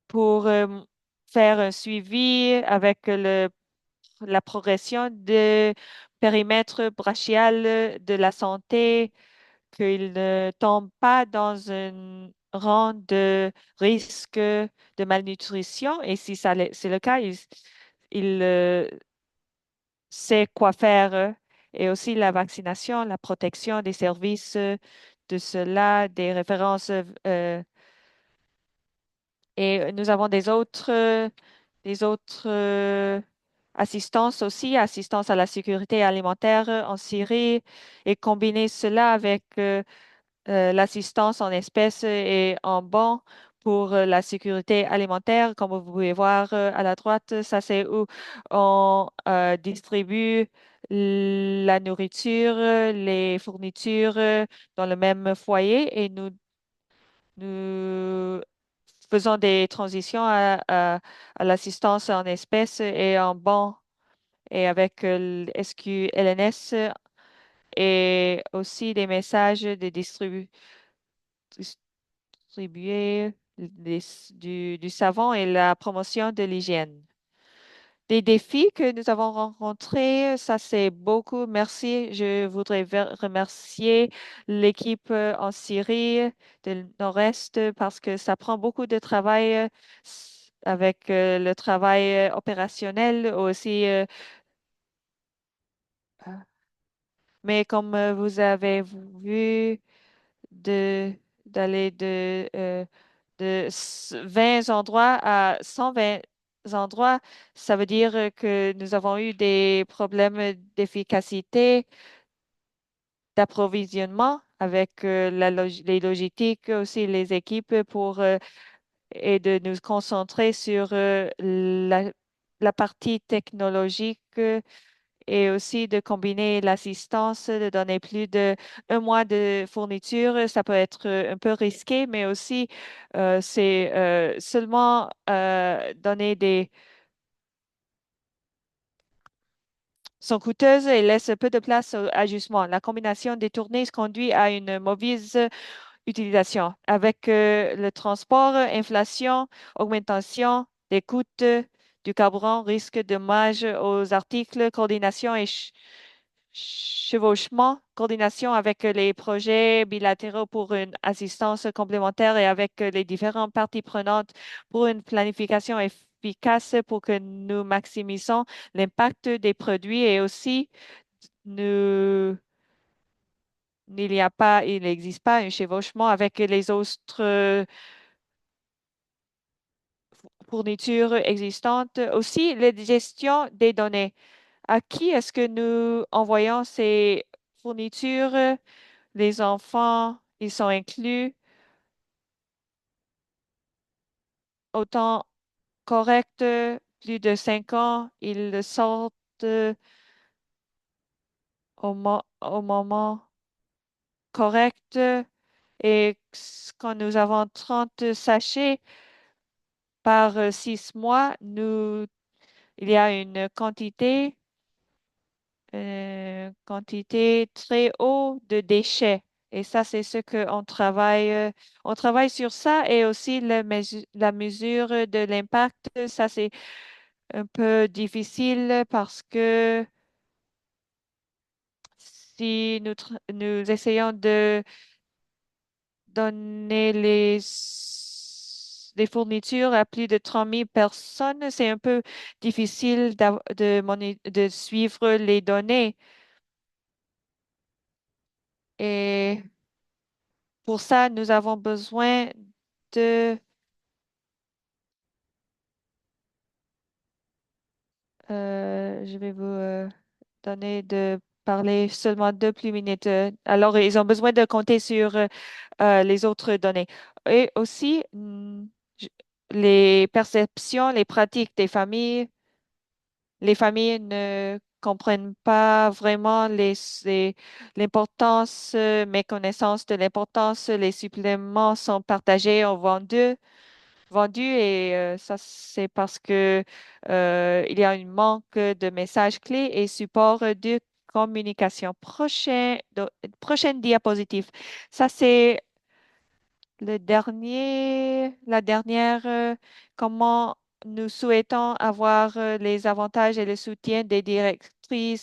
pour faire un suivi avec la progression de périmètre brachial de la santé, qu'il ne tombe pas dans un rang de risque de malnutrition. Et si c'est le cas, il sait quoi faire. Et aussi la vaccination, la protection des services de cela, des références et nous avons des autres assistances aussi, assistance à la sécurité alimentaire en Syrie et combiner cela avec l'assistance en espèces et en bons pour la sécurité alimentaire. Comme vous pouvez voir à la droite, ça c'est où on distribue la nourriture, les fournitures dans le même foyer et nous faisons des transitions à l'assistance en espèces et en bons et avec le SQLNS et aussi des messages de distribuer du savon et la promotion de l'hygiène. Des défis que nous avons rencontrés, ça c'est beaucoup. Merci. Je voudrais remercier l'équipe en Syrie de Nord-Est parce que ça prend beaucoup de travail avec le travail opérationnel aussi. Mais comme vous avez vu, de d'aller de 20 endroits à 120 endroits, ça veut dire que nous avons eu des problèmes d'efficacité, d'approvisionnement avec les logistiques, aussi les équipes pour et de nous concentrer sur la partie technologique et aussi de combiner l'assistance, de donner plus de un mois de fourniture. Ça peut être un peu risqué, mais aussi c'est seulement donner des sont coûteuses et laissent peu de place au ajustement. La combination des tournées conduit à une mauvaise utilisation. Avec le transport, inflation, augmentation des coûts du carburant, risque de dommage aux articles, coordination et chevauchement, coordination avec les projets bilatéraux pour une assistance complémentaire et avec les différentes parties prenantes pour une planification efficace pour que nous maximisons l'impact des produits et aussi nous il n'existe pas un chevauchement avec les autres fournitures existantes. Aussi, la gestion des données. À qui est-ce que nous envoyons ces fournitures? Les enfants, ils sont inclus. Autant correct, plus de 5 ans, ils sortent au moment correct. Et quand nous avons 30 sachets par 6 mois, il y a une quantité très haute de déchets. Et ça, c'est ce qu'on travaille. On travaille sur ça et aussi la mesure de l'impact. Ça, c'est un peu difficile parce que si nous essayons de donner les fournitures à plus de 30 000 personnes, c'est un peu difficile de suivre les données. Et pour ça, nous avons besoin de, je vais vous donner de parler seulement 2 minutes. Alors, ils ont besoin de compter sur les autres données. Et aussi, j- les perceptions, les pratiques des familles. Les familles ne comprennent pas vraiment l'importance, méconnaissance de l'importance. Les suppléments sont partagés, vendus et ça, c'est parce que il y a un manque de messages clés et support de communication. Prochaine diapositive. Ça, c'est la dernière, comment nous souhaitons avoir les avantages et le soutien des directives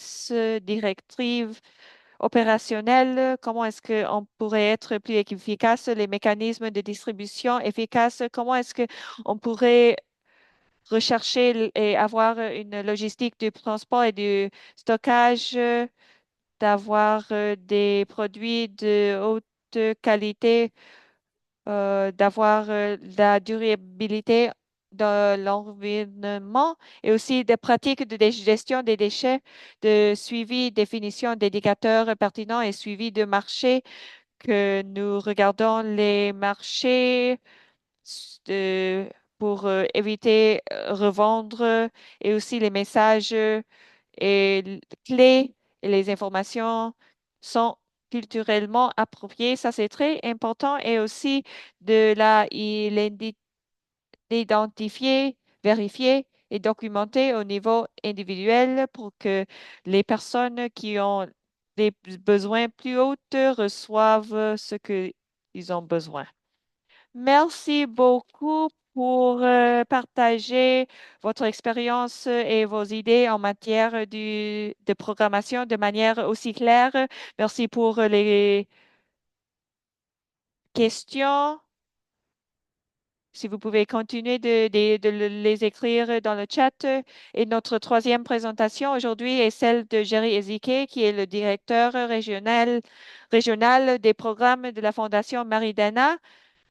opérationnelles. Comment est-ce qu'on pourrait être plus efficace, les mécanismes de distribution efficaces? Comment est-ce qu'on pourrait rechercher et avoir une logistique du transport et du stockage, d'avoir des produits de haute qualité, d'avoir la durabilité de l'environnement et aussi des pratiques de gestion des déchets, de suivi, définition d'indicateurs pertinents et suivi de marché, que nous regardons les marchés pour éviter revendre et aussi les messages clés et les informations sont culturellement appropriées. Ça, c'est très important. Et aussi d'identifier, vérifier et documenter au niveau individuel pour que les personnes qui ont des besoins plus hauts reçoivent ce qu'ils ont besoin. Merci beaucoup pour partager votre expérience et vos idées en matière de programmation de manière aussi claire. Merci pour les questions. Si vous pouvez continuer de les écrire dans le chat. Et notre troisième présentation aujourd'hui est celle de Jerry Ezike, qui est le directeur régional des programmes de la Fondation Marie-Dana.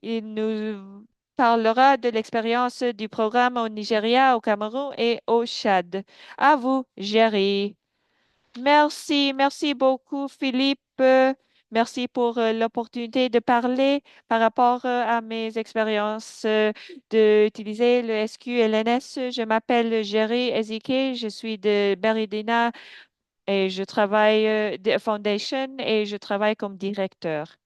Il nous parlera de l'expérience du programme au Nigeria, au Cameroun et au Tchad. À vous, Jerry. Merci beaucoup, Philippe. Merci pour l'opportunité de parler par rapport à mes expériences d'utiliser le SQLNS. Je m'appelle Jerry Ezike, je suis de Meridina et je travaille de Foundation et je travaille comme directeur.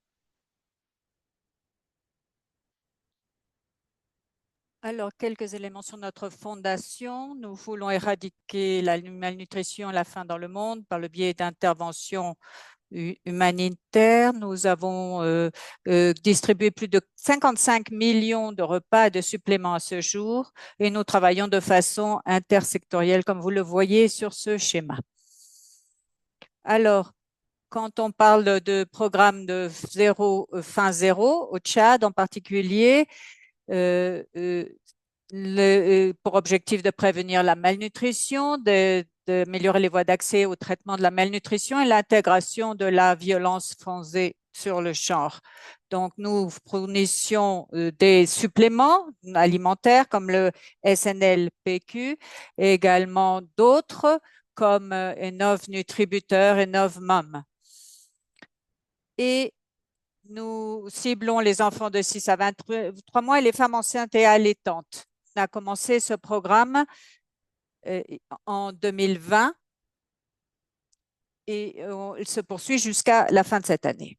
Alors, quelques éléments sur notre fondation. Nous voulons éradiquer la malnutrition et la faim dans le monde par le biais d'interventions humanitaires. Nous avons distribué plus de 55 millions de repas et de suppléments à ce jour et nous travaillons de façon intersectorielle, comme vous le voyez sur ce schéma. Alors, quand on parle de programme de faim zéro au Tchad en particulier, euh, euh, pour objectif de prévenir la malnutrition, d'améliorer les voies d'accès au traitement de la malnutrition et l'intégration de la violence fondée sur le genre. Donc, nous fournissions des suppléments alimentaires comme le SNLPQ et également d'autres comme Enov Nutributeur, Enov Mom. Et nous ciblons les enfants de 6 à 23 mois et les femmes enceintes et allaitantes. On a commencé ce programme en 2020 et il se poursuit jusqu'à la fin de cette année.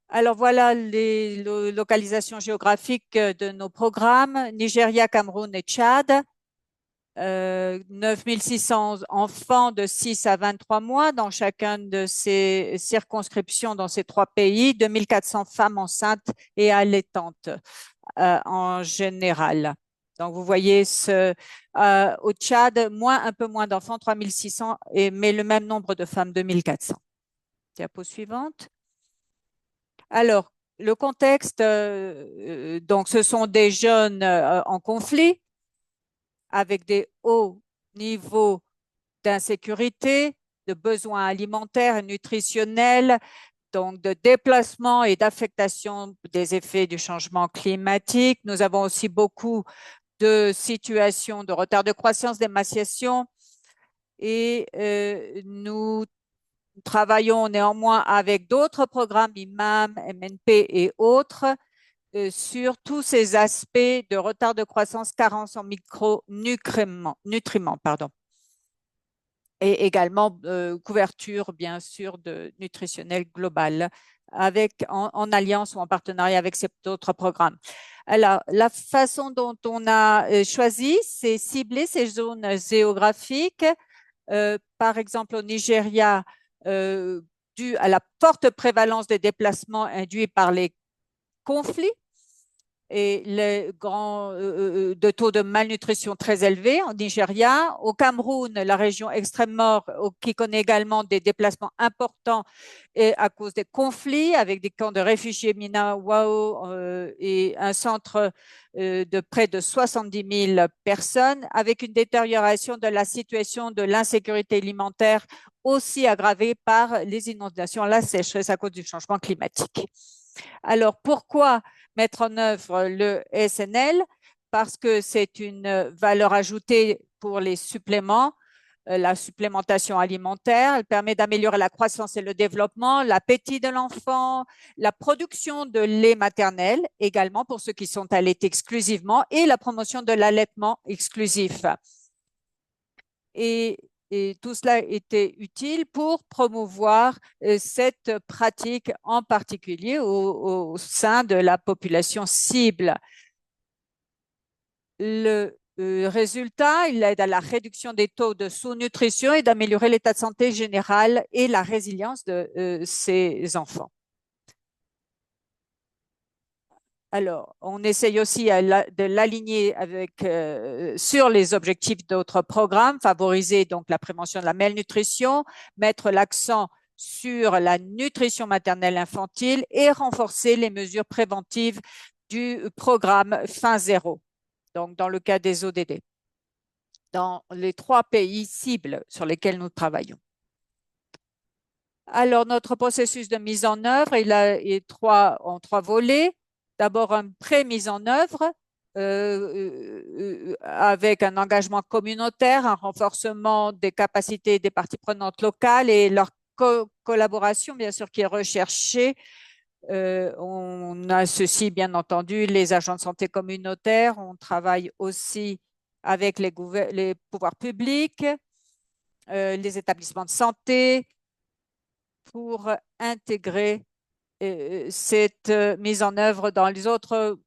Alors voilà les localisations géographiques de nos programmes, Nigeria, Cameroun et Tchad. 9 600 enfants de 6 à 23 mois dans chacun de ces circonscriptions dans ces trois pays, 2 400 femmes enceintes et allaitantes en général. Donc, vous voyez au Tchad, un peu moins d'enfants, 3 600, mais le même nombre de femmes, 2 400. Diapo suivante. Alors, le contexte, donc ce sont des jeunes en conflit avec des hauts niveaux d'insécurité, de besoins alimentaires et nutritionnels, donc de déplacement et d'affectation des effets du changement climatique. Nous avons aussi beaucoup de situations de retard de croissance, d'émaciation et nous travaillons néanmoins avec d'autres programmes, IMAM, MNP et autres, sur tous ces aspects de retard de croissance, carence en micronutriments, pardon. Et également couverture, bien sûr, nutritionnelle globale en alliance ou en partenariat avec ces autres programmes. Alors, la façon dont on a choisi, c'est cibler ces zones géographiques. Par exemple, au Nigeria, dû à la forte prévalence des déplacements induits par les conflits et les de taux de malnutrition très élevés en Nigeria. Au Cameroun, la région extrême nord, qui connaît également des déplacements importants et à cause des conflits avec des camps de réfugiés Minawao et un centre de près de 70 000 personnes, avec une détérioration de la situation de l'insécurité alimentaire aussi aggravée par les inondations, la sécheresse à cause du changement climatique. Alors, pourquoi mettre en œuvre le SNL? Parce que c'est une valeur ajoutée pour les suppléments, la supplémentation alimentaire. Elle permet d'améliorer la croissance et le développement, l'appétit de l'enfant, la production de lait maternel également pour ceux qui sont allaités exclusivement et la promotion de l'allaitement exclusif. Et tout cela était utile pour promouvoir cette pratique en particulier au sein de la population cible. Le résultat, il aide à la réduction des taux de sous-nutrition et d'améliorer l'état de santé général et la résilience de ces enfants. Alors, on essaye aussi de l'aligner sur les objectifs d'autres programmes, favoriser donc la prévention de la malnutrition, mettre l'accent sur la nutrition maternelle infantile et renforcer les mesures préventives du programme Faim Zéro, donc dans le cas des ODD, dans les trois pays cibles sur lesquels nous travaillons. Alors, notre processus de mise en œuvre, il est en trois volets. D'abord, une pré-mise en œuvre avec un engagement communautaire, un renforcement des capacités des parties prenantes locales et leur collaboration, bien sûr, qui est recherchée. On associe, bien entendu, les agents de santé communautaires. On travaille aussi avec les pouvoirs publics les établissements de santé pour intégrer cette mise en œuvre dans les autres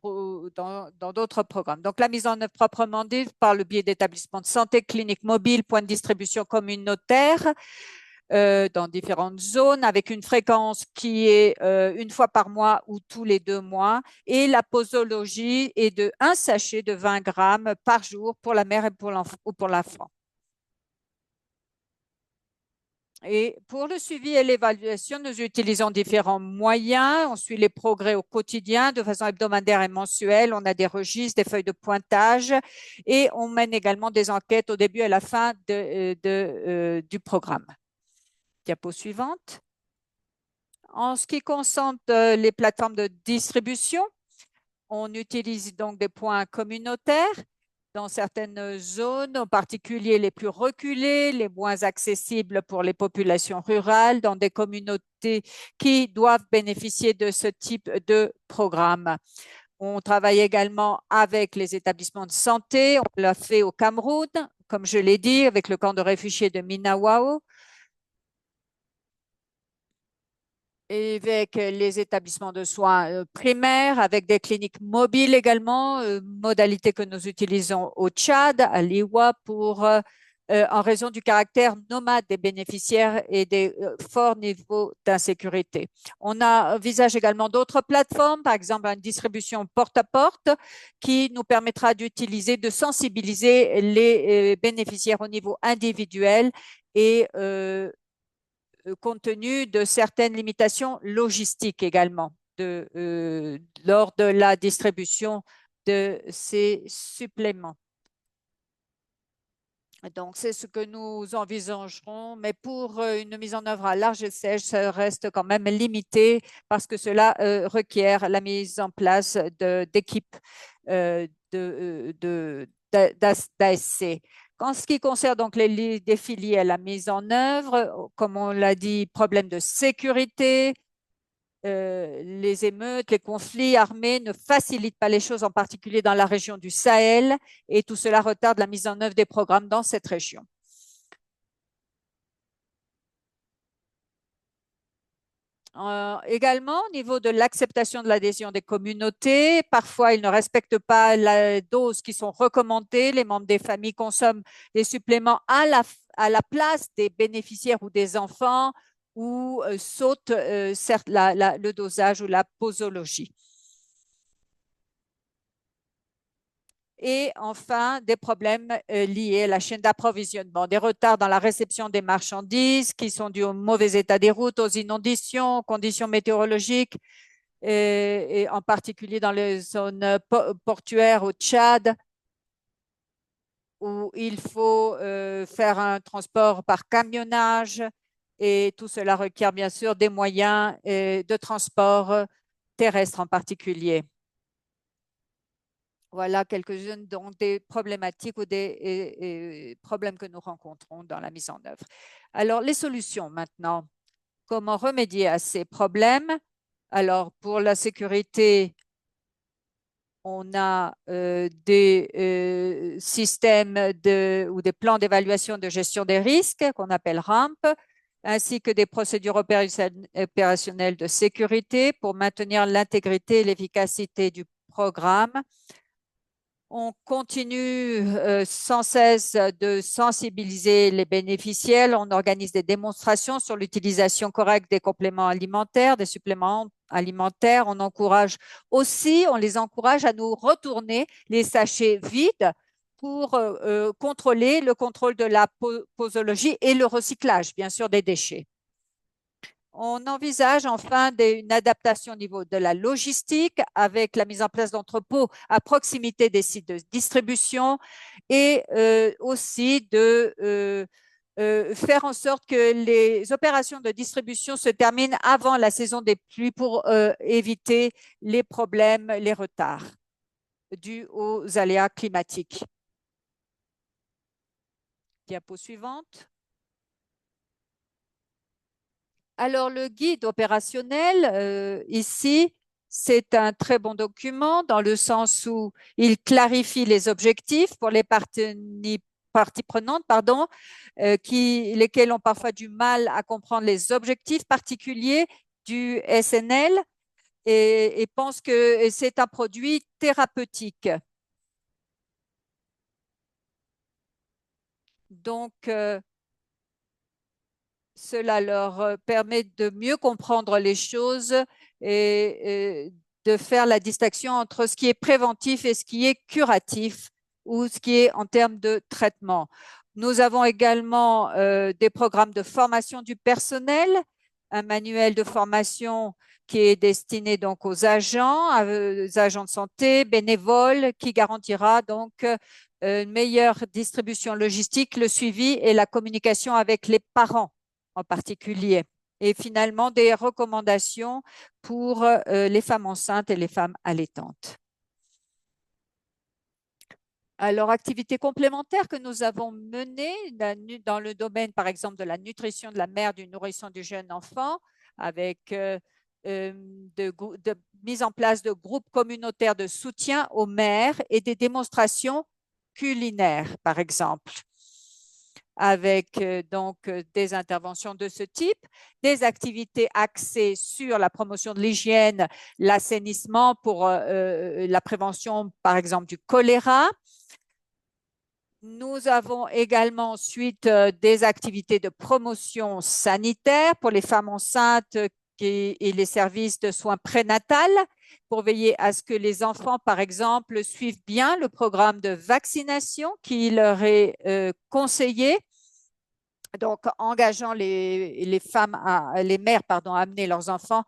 dans d'autres programmes. Donc, la mise en œuvre proprement dite par le biais d'établissements de santé, cliniques mobiles, points de distribution communautaires dans différentes zones avec une fréquence qui est une fois par mois ou tous les 2 mois. Et la posologie est de un sachet de 20 grammes par jour pour la mère et pour l'enfant. Et pour le suivi et l'évaluation, nous utilisons différents moyens. On suit les progrès au quotidien de façon hebdomadaire et mensuelle. On a des registres, des feuilles de pointage et on mène également des enquêtes au début et à la fin du programme. Diapo suivante. En ce qui concerne les plateformes de distribution, on utilise donc des points communautaires dans certaines zones, en particulier les plus reculées, les moins accessibles pour les populations rurales, dans des communautés qui doivent bénéficier de ce type de programme. On travaille également avec les établissements de santé. On l'a fait au Cameroun, comme je l'ai dit, avec le camp de réfugiés de Minawao, et avec les établissements de soins primaires, avec des cliniques mobiles également, modalité que nous utilisons au Tchad, à Liwa, en raison du caractère nomade des bénéficiaires et des forts niveaux d'insécurité. On envisage également d'autres plateformes, par exemple une distribution porte-à-porte qui nous permettra de sensibiliser les bénéficiaires au niveau individuel et compte tenu de certaines limitations logistiques également lors de la distribution de ces suppléments. Donc, c'est ce que nous envisagerons, mais pour une mise en œuvre à large échelle, ça reste quand même limité parce que cela requiert la mise en place d'équipes d'ASC. En ce qui concerne donc les défis liés à la mise en œuvre, comme on l'a dit, problème de sécurité, les émeutes, les conflits armés ne facilitent pas les choses, en particulier dans la région du Sahel, et tout cela retarde la mise en œuvre des programmes dans cette région. Également, au niveau de l'acceptation de l'adhésion des communautés, parfois ils ne respectent pas la dose qui sont recommandées. Les membres des familles consomment des suppléments à la place des bénéficiaires ou des enfants ou sautent certes le dosage ou la posologie. Et enfin, des problèmes liés à la chaîne d'approvisionnement, des retards dans la réception des marchandises qui sont dus au mauvais état des routes, aux inondations, aux conditions météorologiques, et en particulier dans les zones portuaires au Tchad, où il faut faire un transport par camionnage, et tout cela requiert bien sûr des moyens de transport terrestre en particulier. Voilà quelques-unes des problématiques ou des problèmes que nous rencontrons dans la mise en œuvre. Alors, les solutions maintenant. Comment remédier à ces problèmes? Alors, pour la sécurité, on a des systèmes ou des plans d'évaluation de gestion des risques qu'on appelle RAMP, ainsi que des procédures opérationnelles de sécurité pour maintenir l'intégrité et l'efficacité du programme. On continue sans cesse de sensibiliser les bénéficiaires. On organise des démonstrations sur l'utilisation correcte des compléments alimentaires, des suppléments alimentaires. On les encourage à nous retourner les sachets vides pour contrôler le contrôle de la posologie et le recyclage, bien sûr, des déchets. On envisage enfin une adaptation au niveau de la logistique avec la mise en place d'entrepôts à proximité des sites de distribution et aussi de faire en sorte que les opérations de distribution se terminent avant la saison des pluies pour éviter les problèmes, les retards dus aux aléas climatiques. Diapo suivante. Alors, le guide opérationnel, ici, c'est un très bon document dans le sens où il clarifie les objectifs pour les parties prenantes, lesquelles ont parfois du mal à comprendre les objectifs particuliers du SNL et pensent que c'est un produit thérapeutique. Donc, cela leur permet de mieux comprendre les choses et de faire la distinction entre ce qui est préventif et ce qui est curatif ou ce qui est en termes de traitement. Nous avons également des programmes de formation du personnel, un manuel de formation qui est destiné donc aux agents de santé, bénévoles, qui garantira donc une meilleure distribution logistique, le suivi et la communication avec les parents en particulier. Et finalement, des recommandations pour les femmes enceintes et les femmes allaitantes. Alors, activités complémentaires que nous avons menées dans le domaine, par exemple, de la nutrition de la mère, du nourrisson, du jeune enfant, avec de mise en place de groupes communautaires de soutien aux mères et des démonstrations culinaires, par exemple, avec des interventions de ce type, des activités axées sur la promotion de l'hygiène, l'assainissement pour la prévention, par exemple, du choléra. Nous avons également ensuite des activités de promotion sanitaire pour les femmes enceintes et les services de soins prénatal pour veiller à ce que les enfants, par exemple, suivent bien le programme de vaccination qui leur est conseillé. Donc, engageant les mères, à amener leurs enfants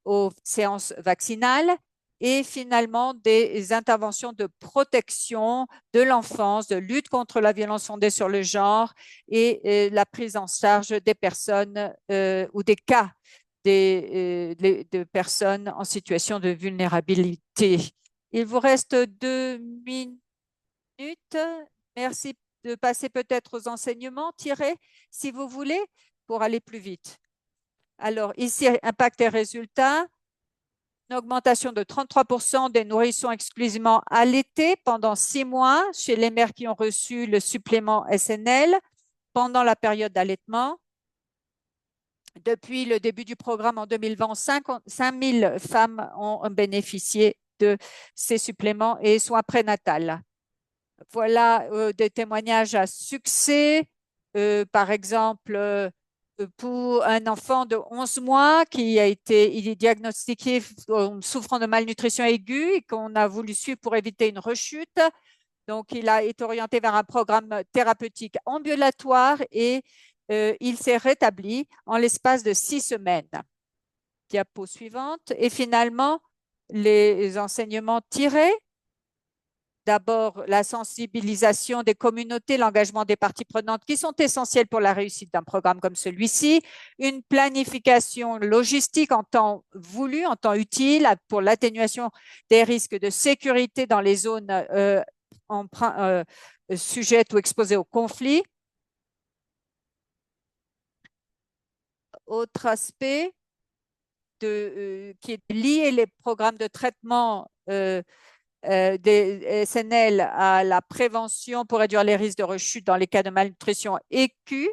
aux séances vaccinales et finalement des interventions de protection de l'enfance, de lutte contre la violence fondée sur le genre et la prise en charge des personnes ou des cas de personnes en situation de vulnérabilité. Il vous reste 2 minutes. Merci de passer peut-être aux enseignements tirés, si vous voulez, pour aller plus vite. Alors, ici, impact et résultats. Une augmentation de 33% des nourrissons exclusivement allaités pendant 6 mois chez les mères qui ont reçu le supplément SNL pendant la période d'allaitement. Depuis le début du programme en 2020, 5 000 femmes ont bénéficié de ces suppléments et soins prénatals. Voilà des témoignages à succès. Par exemple, pour un enfant de 11 mois il est diagnostiqué souffrant de malnutrition aiguë et qu'on a voulu suivre pour éviter une rechute. Donc, il a été orienté vers un programme thérapeutique ambulatoire et il s'est rétabli en l'espace de 6 semaines. Diapo suivante. Et finalement, les enseignements tirés. D'abord, la sensibilisation des communautés, l'engagement des parties prenantes qui sont essentielles pour la réussite d'un programme comme celui-ci, une planification logistique en temps voulu, en temps utile pour l'atténuation des risques de sécurité dans les zones sujettes ou exposées au conflit. Autre aspect qui est lié les programmes de traitement des SNL à la prévention pour réduire les risques de rechute dans les cas de malnutrition aiguë.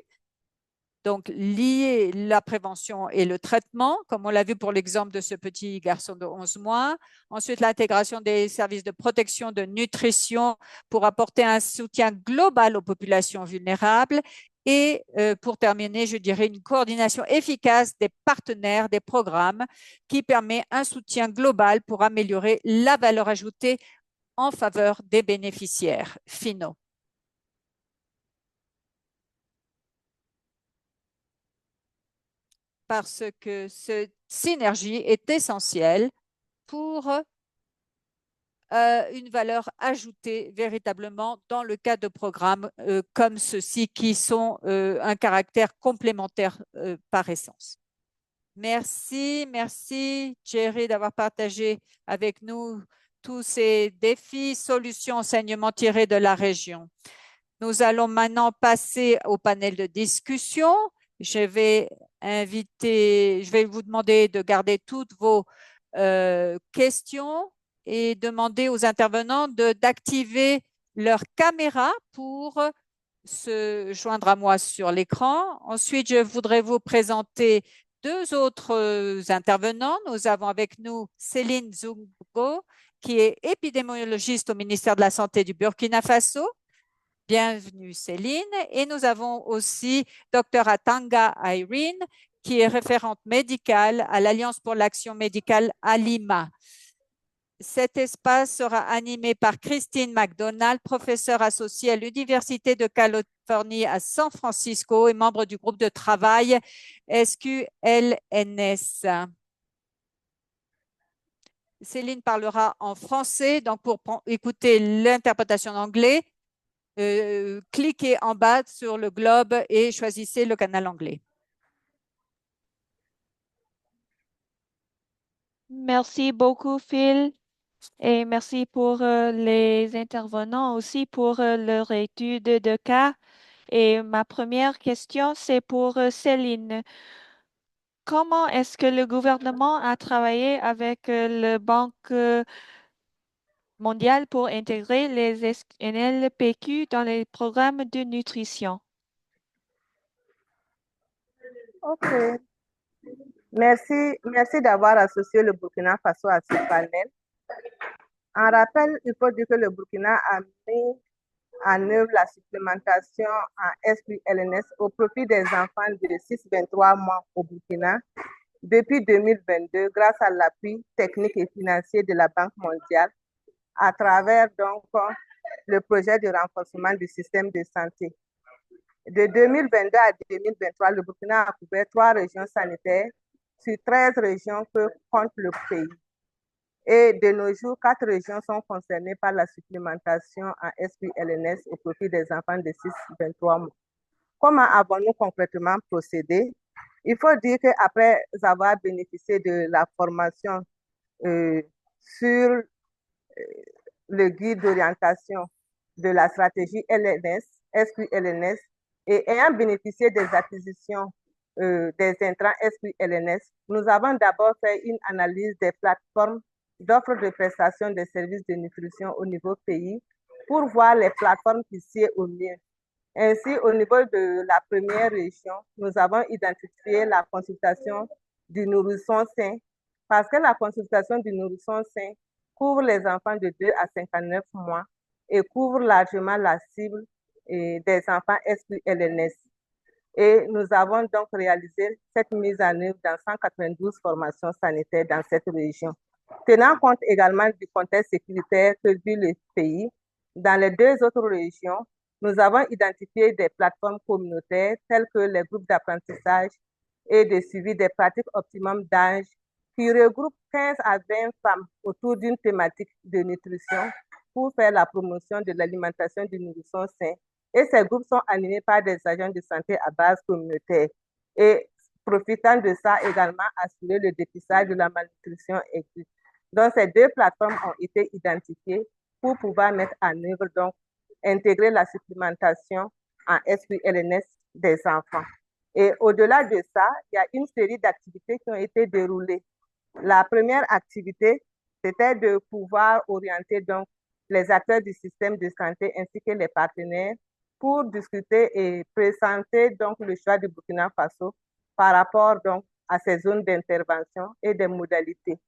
Donc, lier la prévention et le traitement, comme on l'a vu pour l'exemple de ce petit garçon de 11 mois. Ensuite, l'intégration des services de protection de nutrition pour apporter un soutien global aux populations vulnérables. Et pour terminer, je dirais une coordination efficace des partenaires, des programmes qui permet un soutien global pour améliorer la valeur ajoutée en faveur des bénéficiaires finaux. Parce que cette synergie est essentielle pour une valeur ajoutée véritablement dans le cas de programmes comme ceux-ci qui sont un caractère complémentaire par essence. Merci, merci Jerry d'avoir partagé avec nous tous ces défis, solutions, enseignements tirés de la région. Nous allons maintenant passer au panel de discussion. Je vais vous demander de garder toutes vos questions et demander aux intervenants d'activer leur caméra pour se joindre à moi sur l'écran. Ensuite, je voudrais vous présenter deux autres intervenants. Nous avons avec nous Céline Zungo, qui est épidémiologiste au ministère de la Santé du Burkina Faso. Bienvenue Céline. Et nous avons aussi Dr Atanga Irene, qui est référente médicale à l'Alliance pour l'action médicale à Lima. Cet espace sera animé par Christine McDonald, professeure associée à l'Université de Californie à San Francisco et membre du groupe de travail SQLNS. Céline parlera en français, donc pour écouter l'interprétation en anglais, cliquez en bas sur le globe et choisissez le canal anglais. Merci beaucoup, Phil. Et merci pour les intervenants aussi pour leur étude de cas. Et ma première question, c'est pour Céline. Comment est-ce que le gouvernement a travaillé avec le Banque mondiale pour intégrer les NLPQ dans les programmes de nutrition? Ok, merci d'avoir associé le Burkina Faso à ce panel. En rappel, il faut dire que le Burkina a mis en œuvre la supplémentation en SPLNS au profit des enfants de 6-23 mois au Burkina depuis 2022 grâce à l'appui technique et financier de la Banque mondiale à travers donc le projet de renforcement du système de santé. De 2022 à 2023, le Burkina a couvert 3 régions sanitaires sur 13 régions que compte le pays. Et de nos jours, 4 régions sont concernées par la supplémentation en SPLNS au profit des enfants de 6-23 mois. Comment avons-nous concrètement procédé? Il faut dire qu'après avoir bénéficié de la formation sur le guide d'orientation de la stratégie LNS, SQLNS, et ayant bénéficié des acquisitions des intrants SQLNS, nous avons d'abord fait une analyse des plateformes d'offres de prestations de services de nutrition au niveau pays pour voir les plateformes qui sied au mieux. Ainsi, au niveau de la première région, nous avons identifié la consultation du nourrisson sain parce que la consultation du nourrisson sain couvre les enfants de 2 à 59 mois et couvre largement la cible des enfants SQLNS. Et nous avons donc réalisé cette mise en œuvre dans 192 formations sanitaires dans cette région. Tenant compte également du contexte sécuritaire que vit le pays, dans les 2 autres régions, nous avons identifié des plateformes communautaires telles que les groupes d'apprentissage et de suivi des pratiques optimum d'âge qui regroupent 15 à 20 femmes autour d'une thématique de nutrition pour faire la promotion de l'alimentation du nourrisson sain. Et ces groupes sont animés par des agents de santé à base communautaire. Et profitant de ça, également assurer le dépistage de la malnutrition aiguë. Donc, ces 2 plateformes ont été identifiées pour pouvoir mettre en œuvre, donc, intégrer la supplémentation en SQLNS des enfants. Et au-delà de ça, il y a une série d'activités qui ont été déroulées. La première activité, c'était de pouvoir orienter donc les acteurs du système de santé ainsi que les partenaires pour discuter et présenter donc le choix du Burkina Faso par rapport donc à ces zones d'intervention et des modalités.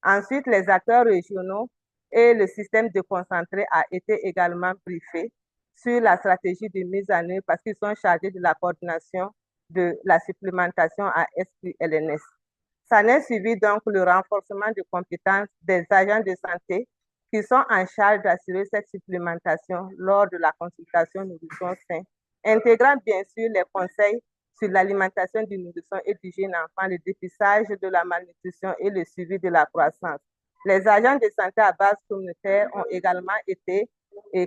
Ensuite, les acteurs régionaux et le système de concentré a été également briefé sur la stratégie de mise en œuvre parce qu'ils sont chargés de la coordination de la supplémentation à SQLNS. Ça n'est suivi donc le renforcement de compétences des agents de santé qui sont en charge d'assurer cette supplémentation lors de la consultation nourrisson sain, intégrant bien sûr les conseils sur l'alimentation du nourrisson et du jeune enfant, le dépistage de la malnutrition et le suivi de la croissance. Les agents de santé à base communautaire ont également été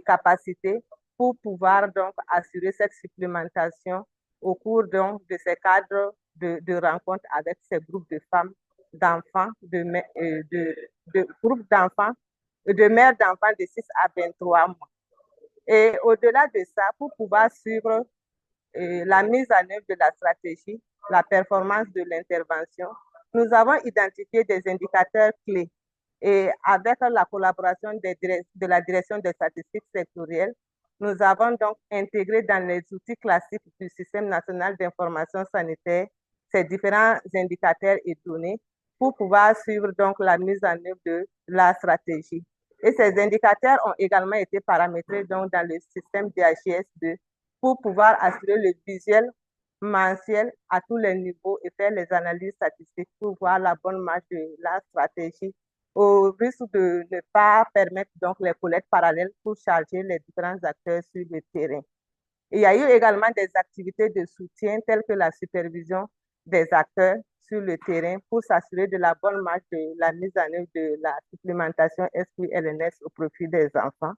capacités pour pouvoir donc assurer cette supplémentation au cours donc de ces cadres de rencontres avec ces groupes de femmes, d'enfants, de groupes d'enfants, de mères d'enfants de 6 à 23 mois. Et au-delà de ça, pour pouvoir suivre la mise en œuvre de la stratégie, la performance de l'intervention, nous avons identifié des indicateurs clés et avec la collaboration de la direction des statistiques sectorielles, nous avons donc intégré dans les outils classiques du Système national d'information sanitaire ces différents indicateurs et données pour pouvoir suivre donc la mise en œuvre de la stratégie. Et ces indicateurs ont également été paramétrés donc dans le système DHIS2 pour pouvoir assurer le visuel mensuel à tous les niveaux et faire les analyses statistiques pour voir la bonne marche de la stratégie au risque de ne pas permettre donc les collectes parallèles pour charger les différents acteurs sur le terrain. Il y a eu également des activités de soutien telles que la supervision des acteurs sur le terrain pour s'assurer de la bonne marche de la mise en œuvre de la supplémentation SQLNS au profit des enfants.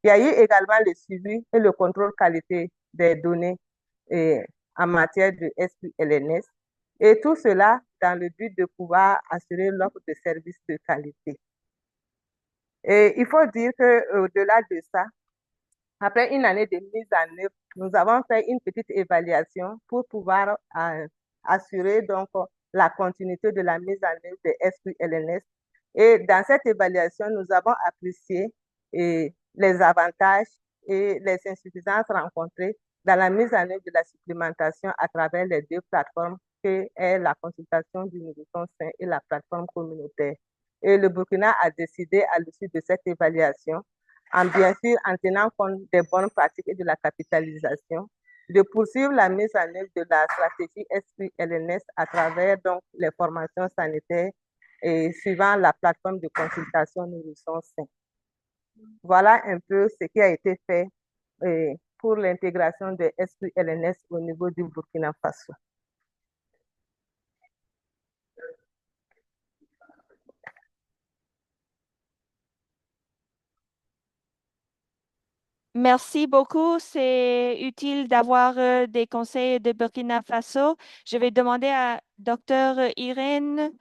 Il y a eu également le suivi et le contrôle qualité des données en matière de SQLNS et tout cela dans le but de pouvoir assurer l'offre de services de qualité. Et il faut dire qu'au-delà de ça, après une année de mise en œuvre, nous avons fait une petite évaluation pour pouvoir assurer donc la continuité de la mise en œuvre de SQLNS. Et dans cette évaluation, nous avons apprécié les avantages et les insuffisances rencontrées dans la mise en œuvre de la supplémentation à travers les deux plateformes que est la consultation du nourrisson sain et la plateforme communautaire. Et le Burkina a décidé à l'issue de cette évaluation bien sûr en tenant compte des bonnes pratiques et de la capitalisation, de poursuivre la mise en œuvre de la stratégie SQLNS à travers donc les formations sanitaires et suivant la plateforme de consultation Nourrisson Sain. Voilà un peu ce qui a été fait pour l'intégration de SQLNS au niveau du Burkina Faso. Merci beaucoup. C'est utile d'avoir des conseils de Burkina Faso. Je vais demander à Dr. Irène.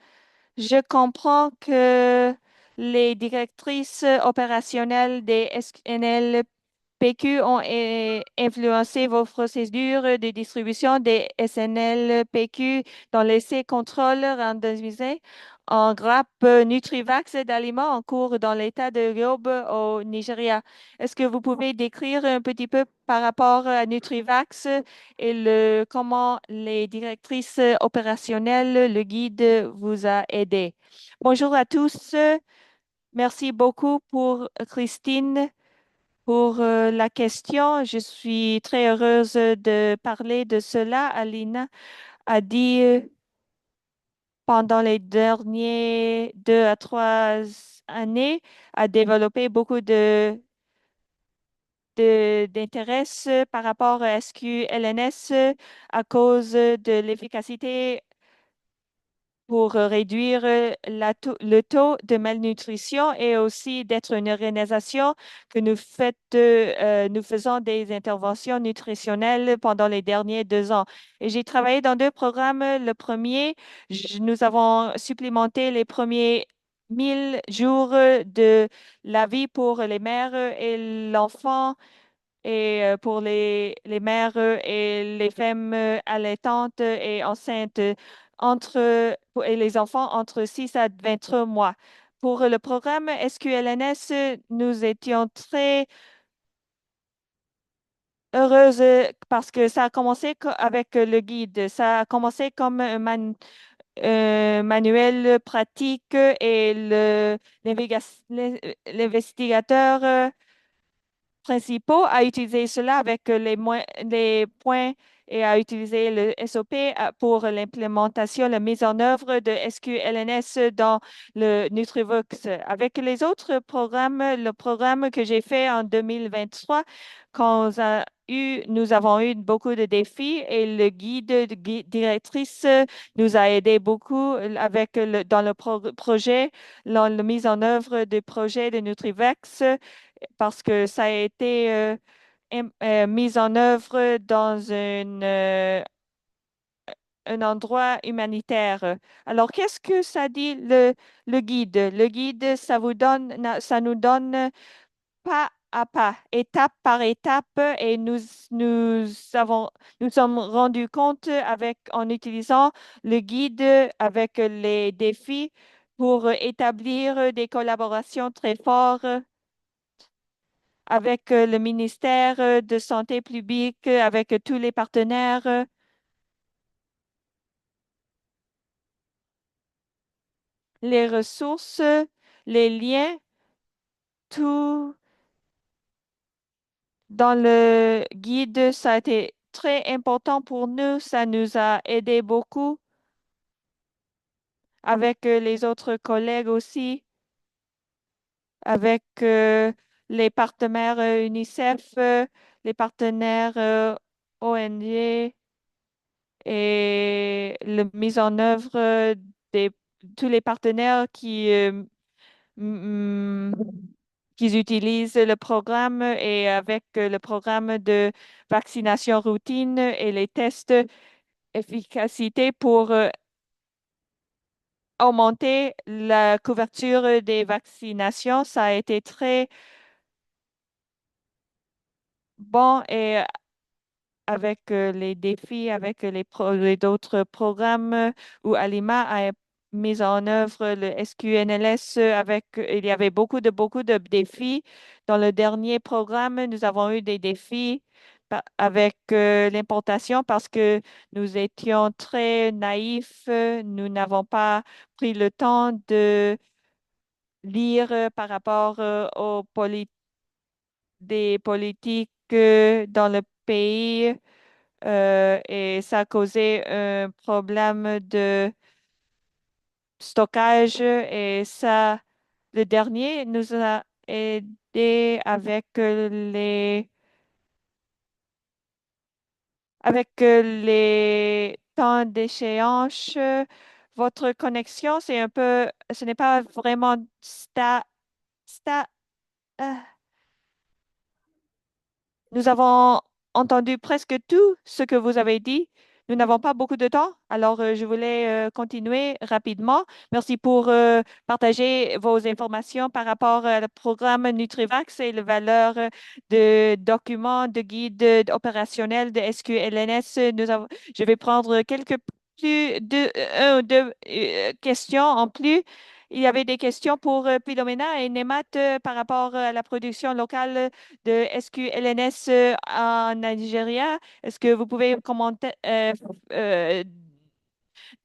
Je comprends que les directrices opérationnelles des SNLPQ ont influencé vos procédures de distribution des SNLPQ dans l'essai contrôle randomisé en grappe Nutrivax d'aliments en cours dans l'État de Yobe au Nigeria. Est-ce que vous pouvez décrire un petit peu par rapport à Nutrivax et comment les directrices opérationnelles, le guide vous a aidé? Bonjour à tous. Merci beaucoup pour Christine pour la question. Je suis très heureuse de parler de cela. Alina a dit pendant les derniers 2 à 3 années, a développé beaucoup d'intérêt par rapport à SQLNS à cause de l'efficacité pour réduire le taux de malnutrition et aussi d'être une organisation que nous faisons des interventions nutritionnelles pendant les derniers 2 ans. Et j'ai travaillé dans 2 programmes. Le premier, nous avons supplémenté les premiers 1 000 jours de la vie pour les mères et l'enfant et pour les mères et les femmes allaitantes et enceintes et les enfants entre 6 à 23 mois. Pour le programme SQLNS, nous étions très heureuses parce que ça a commencé avec le guide. Ça a commencé comme un manuel pratique et l'investigateur principaux à utiliser cela avec les points et à utiliser le SOP pour l'implémentation, la mise en œuvre de SQLNS dans le NutriVox. Avec les autres programmes, le programme que j'ai fait en 2023, quand nous avons eu beaucoup de défis et le directrice nous a aidé beaucoup dans le projet, dans la mise en œuvre du projet de NutriVox parce que ça a été mis en œuvre dans un endroit humanitaire. Alors, qu'est-ce que ça dit le guide? Le guide, ça nous donne pas à pas, étape par étape, et nous sommes rendus compte en utilisant le guide avec les défis pour établir des collaborations très fortes avec le ministère de Santé publique, avec tous les partenaires. Les ressources, les liens, tout dans le guide, ça a été très important pour nous. Ça nous a aidé beaucoup avec les autres collègues aussi, avec les partenaires UNICEF, les partenaires ONG et la mise en œuvre des tous les partenaires mm, qui utilisent le programme et avec le programme de vaccination routine et les tests efficacité pour augmenter la couverture des vaccinations. Ça a été très bon et avec les défis, avec les d'autres programmes où Alima a mis en œuvre le SQNLS avec, il y avait beaucoup de défis. Dans le dernier programme, nous avons eu des défis avec l'importation parce que nous étions très naïfs. Nous n'avons pas pris le temps de lire par rapport des politiques dans le pays et ça a causé un problème de stockage et ça, le dernier nous a aidé avec les temps d'échéance. Votre connexion, c'est un peu, ce n'est pas vraiment sta, euh, nous avons entendu presque tout ce que vous avez dit. Nous n'avons pas beaucoup de temps, alors je voulais continuer rapidement. Merci pour partager vos informations par rapport au programme Nutrivax et les valeurs de documents, de guides opérationnels de SQLNS. Je vais prendre quelques plus de un ou deux questions en plus. Il y avait des questions pour Philomena et Nemat par rapport à la production locale de SQLNS en Nigeria. Est-ce que vous pouvez commenter,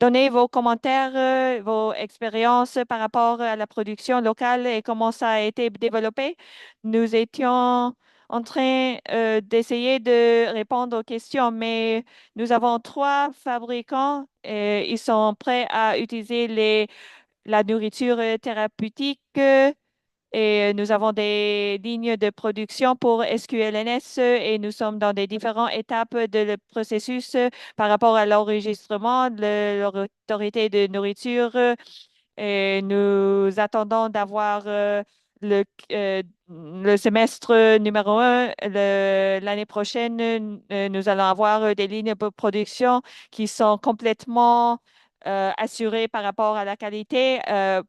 donner vos commentaires, vos expériences par rapport à la production locale et comment ça a été développé? Nous étions en train d'essayer de répondre aux questions, mais nous avons trois fabricants et ils sont prêts à utiliser la nourriture thérapeutique. Et nous avons des lignes de production pour SQLNS et nous sommes dans des différentes étapes de le processus par rapport à l'enregistrement de l'autorité de nourriture. Et nous attendons d'avoir le semestre numéro un. L'année prochaine, nous allons avoir des lignes de production qui sont complètement assurées par rapport à la qualité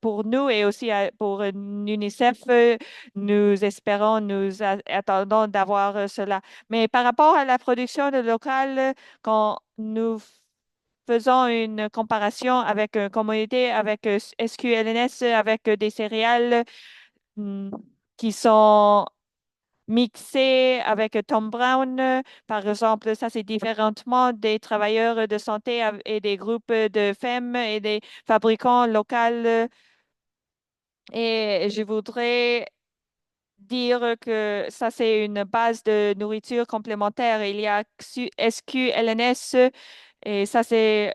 pour nous et aussi pour l'UNICEF. Nous espérons, attendons d'avoir cela. Mais par rapport à la production locale, quand nous faisons une comparaison avec une communauté, avec SQLNS, avec des céréales mm, qui sont mixées avec Tom Brown. Par exemple, ça, c'est différemment des travailleurs de santé et des groupes de femmes et des fabricants locaux. Et je voudrais dire que ça, c'est une base de nourriture complémentaire. Il y a SQLNS et ça, c'est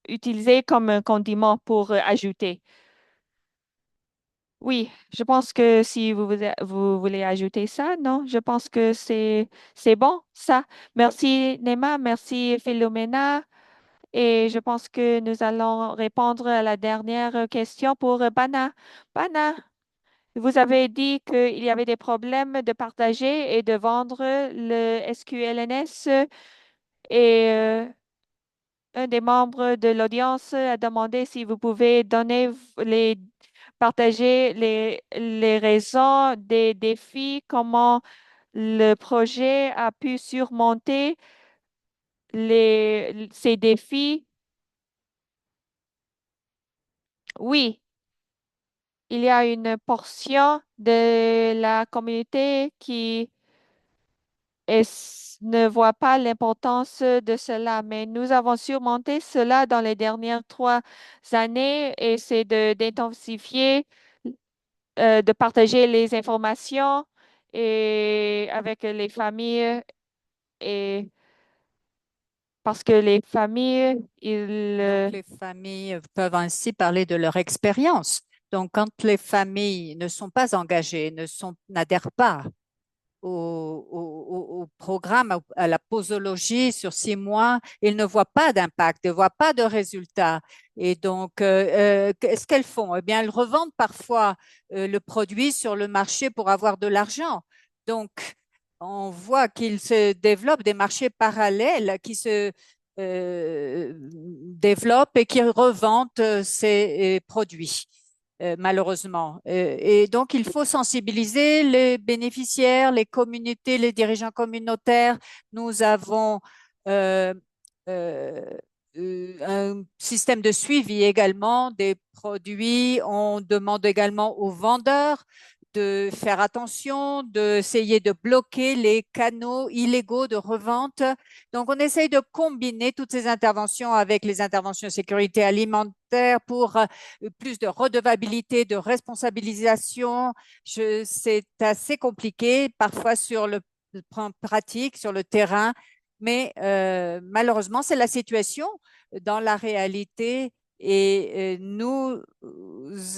utilisé comme un condiment pour ajouter. Oui, je pense que si vous voulez ajouter ça, non, je pense que c'est bon, ça. Merci, Nema, merci, Philomena. Et je pense que nous allons répondre à la dernière question pour Bana. Bana, vous avez dit qu'il y avait des problèmes de partager et de vendre le SQLNS et un des membres de l'audience a demandé si vous pouvez partager les raisons des défis, comment le projet a pu surmonter ces défis. Oui, il y a une portion de la communauté qui ne voit pas l'importance de cela, mais nous avons surmonté cela dans les dernières 3 années et c'est d'intensifier, de partager les informations et avec les familles et parce que les familles, Donc, les familles peuvent ainsi parler de leur expérience. Donc, quand les familles ne sont pas engagées, n'adhèrent pas au programme, à la posologie sur 6 mois, ils ne voient pas d'impact, ne voient pas de résultats. Et donc, qu'est-ce qu'elles font? Eh bien, elles revendent parfois le produit sur le marché pour avoir de l'argent. Donc, on voit qu'il se développe des marchés parallèles qui se développent et qui revendent ces produits malheureusement. Et donc, il faut sensibiliser les bénéficiaires, les communautés, les dirigeants communautaires. Nous avons euh, euh, un système de suivi également des produits. On demande également aux vendeurs de faire attention, d'essayer de bloquer les canaux illégaux de revente. Donc, on essaye de combiner toutes ces interventions avec les interventions de sécurité alimentaire pour plus de redevabilité, de responsabilisation. C'est assez compliqué parfois sur le plan pratique, sur le terrain, mais malheureusement, c'est la situation dans la réalité et nous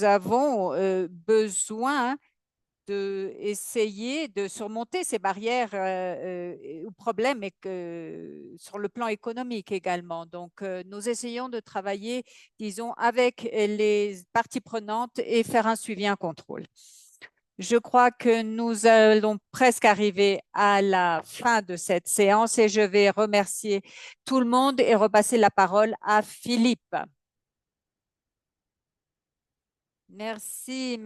avons besoin d'essayer de surmonter ces barrières ou problèmes sur le plan économique également. Donc, nous essayons de travailler, disons, avec les parties prenantes et faire un suivi, un contrôle. Je crois que nous allons presque arriver à la fin de cette séance et je vais remercier tout le monde et repasser la parole à Philippe. Merci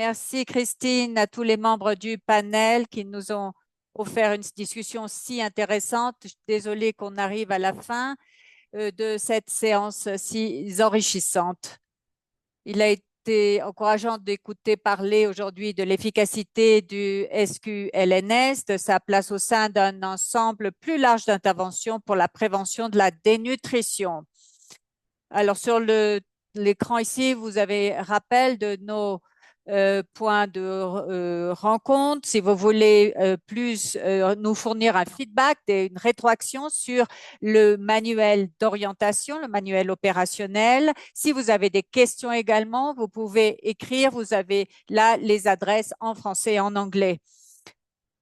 Christine, à tous les membres du panel qui nous ont offert une discussion si intéressante. Je suis désolée qu'on arrive à la fin de cette séance si enrichissante. Il a été encourageant d'écouter parler aujourd'hui de l'efficacité du SQLNS, de sa place au sein d'un ensemble plus large d'interventions pour la prévention de la dénutrition. Alors, sur l'écran ici, vous avez rappel de nos points de rencontre. Si vous voulez plus nous fournir un feedback, une rétroaction sur le manuel d'orientation, le manuel opérationnel. Si vous avez des questions également, vous pouvez écrire. Vous avez là les adresses en français et en anglais.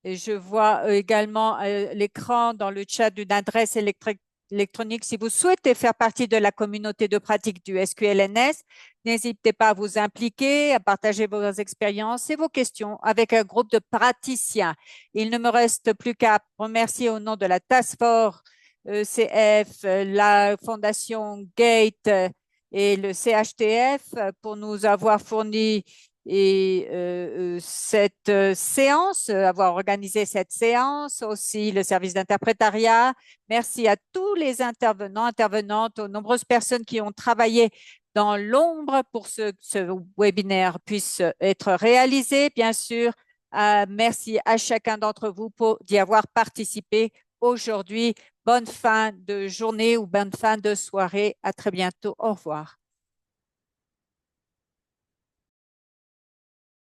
Et je vois également l'écran dans le chat d'une adresse électronique. Si vous souhaitez faire partie de la communauté de pratique du SQLNS, n'hésitez pas à vous impliquer, à partager vos expériences et vos questions avec un groupe de praticiens. Il ne me reste plus qu'à remercier au nom de la Task Force ECF, la Fondation Gate et le CHTF pour nous avoir fourni cette séance, avoir organisé cette séance, aussi le service d'interprétariat. Merci à tous les intervenants, intervenantes, aux nombreuses personnes qui ont travaillé dans l'ombre pour que ce webinaire puisse être réalisé. Bien sûr, merci à chacun d'entre vous d'y avoir participé aujourd'hui. Bonne fin de journée ou bonne fin de soirée. À très bientôt. Au revoir.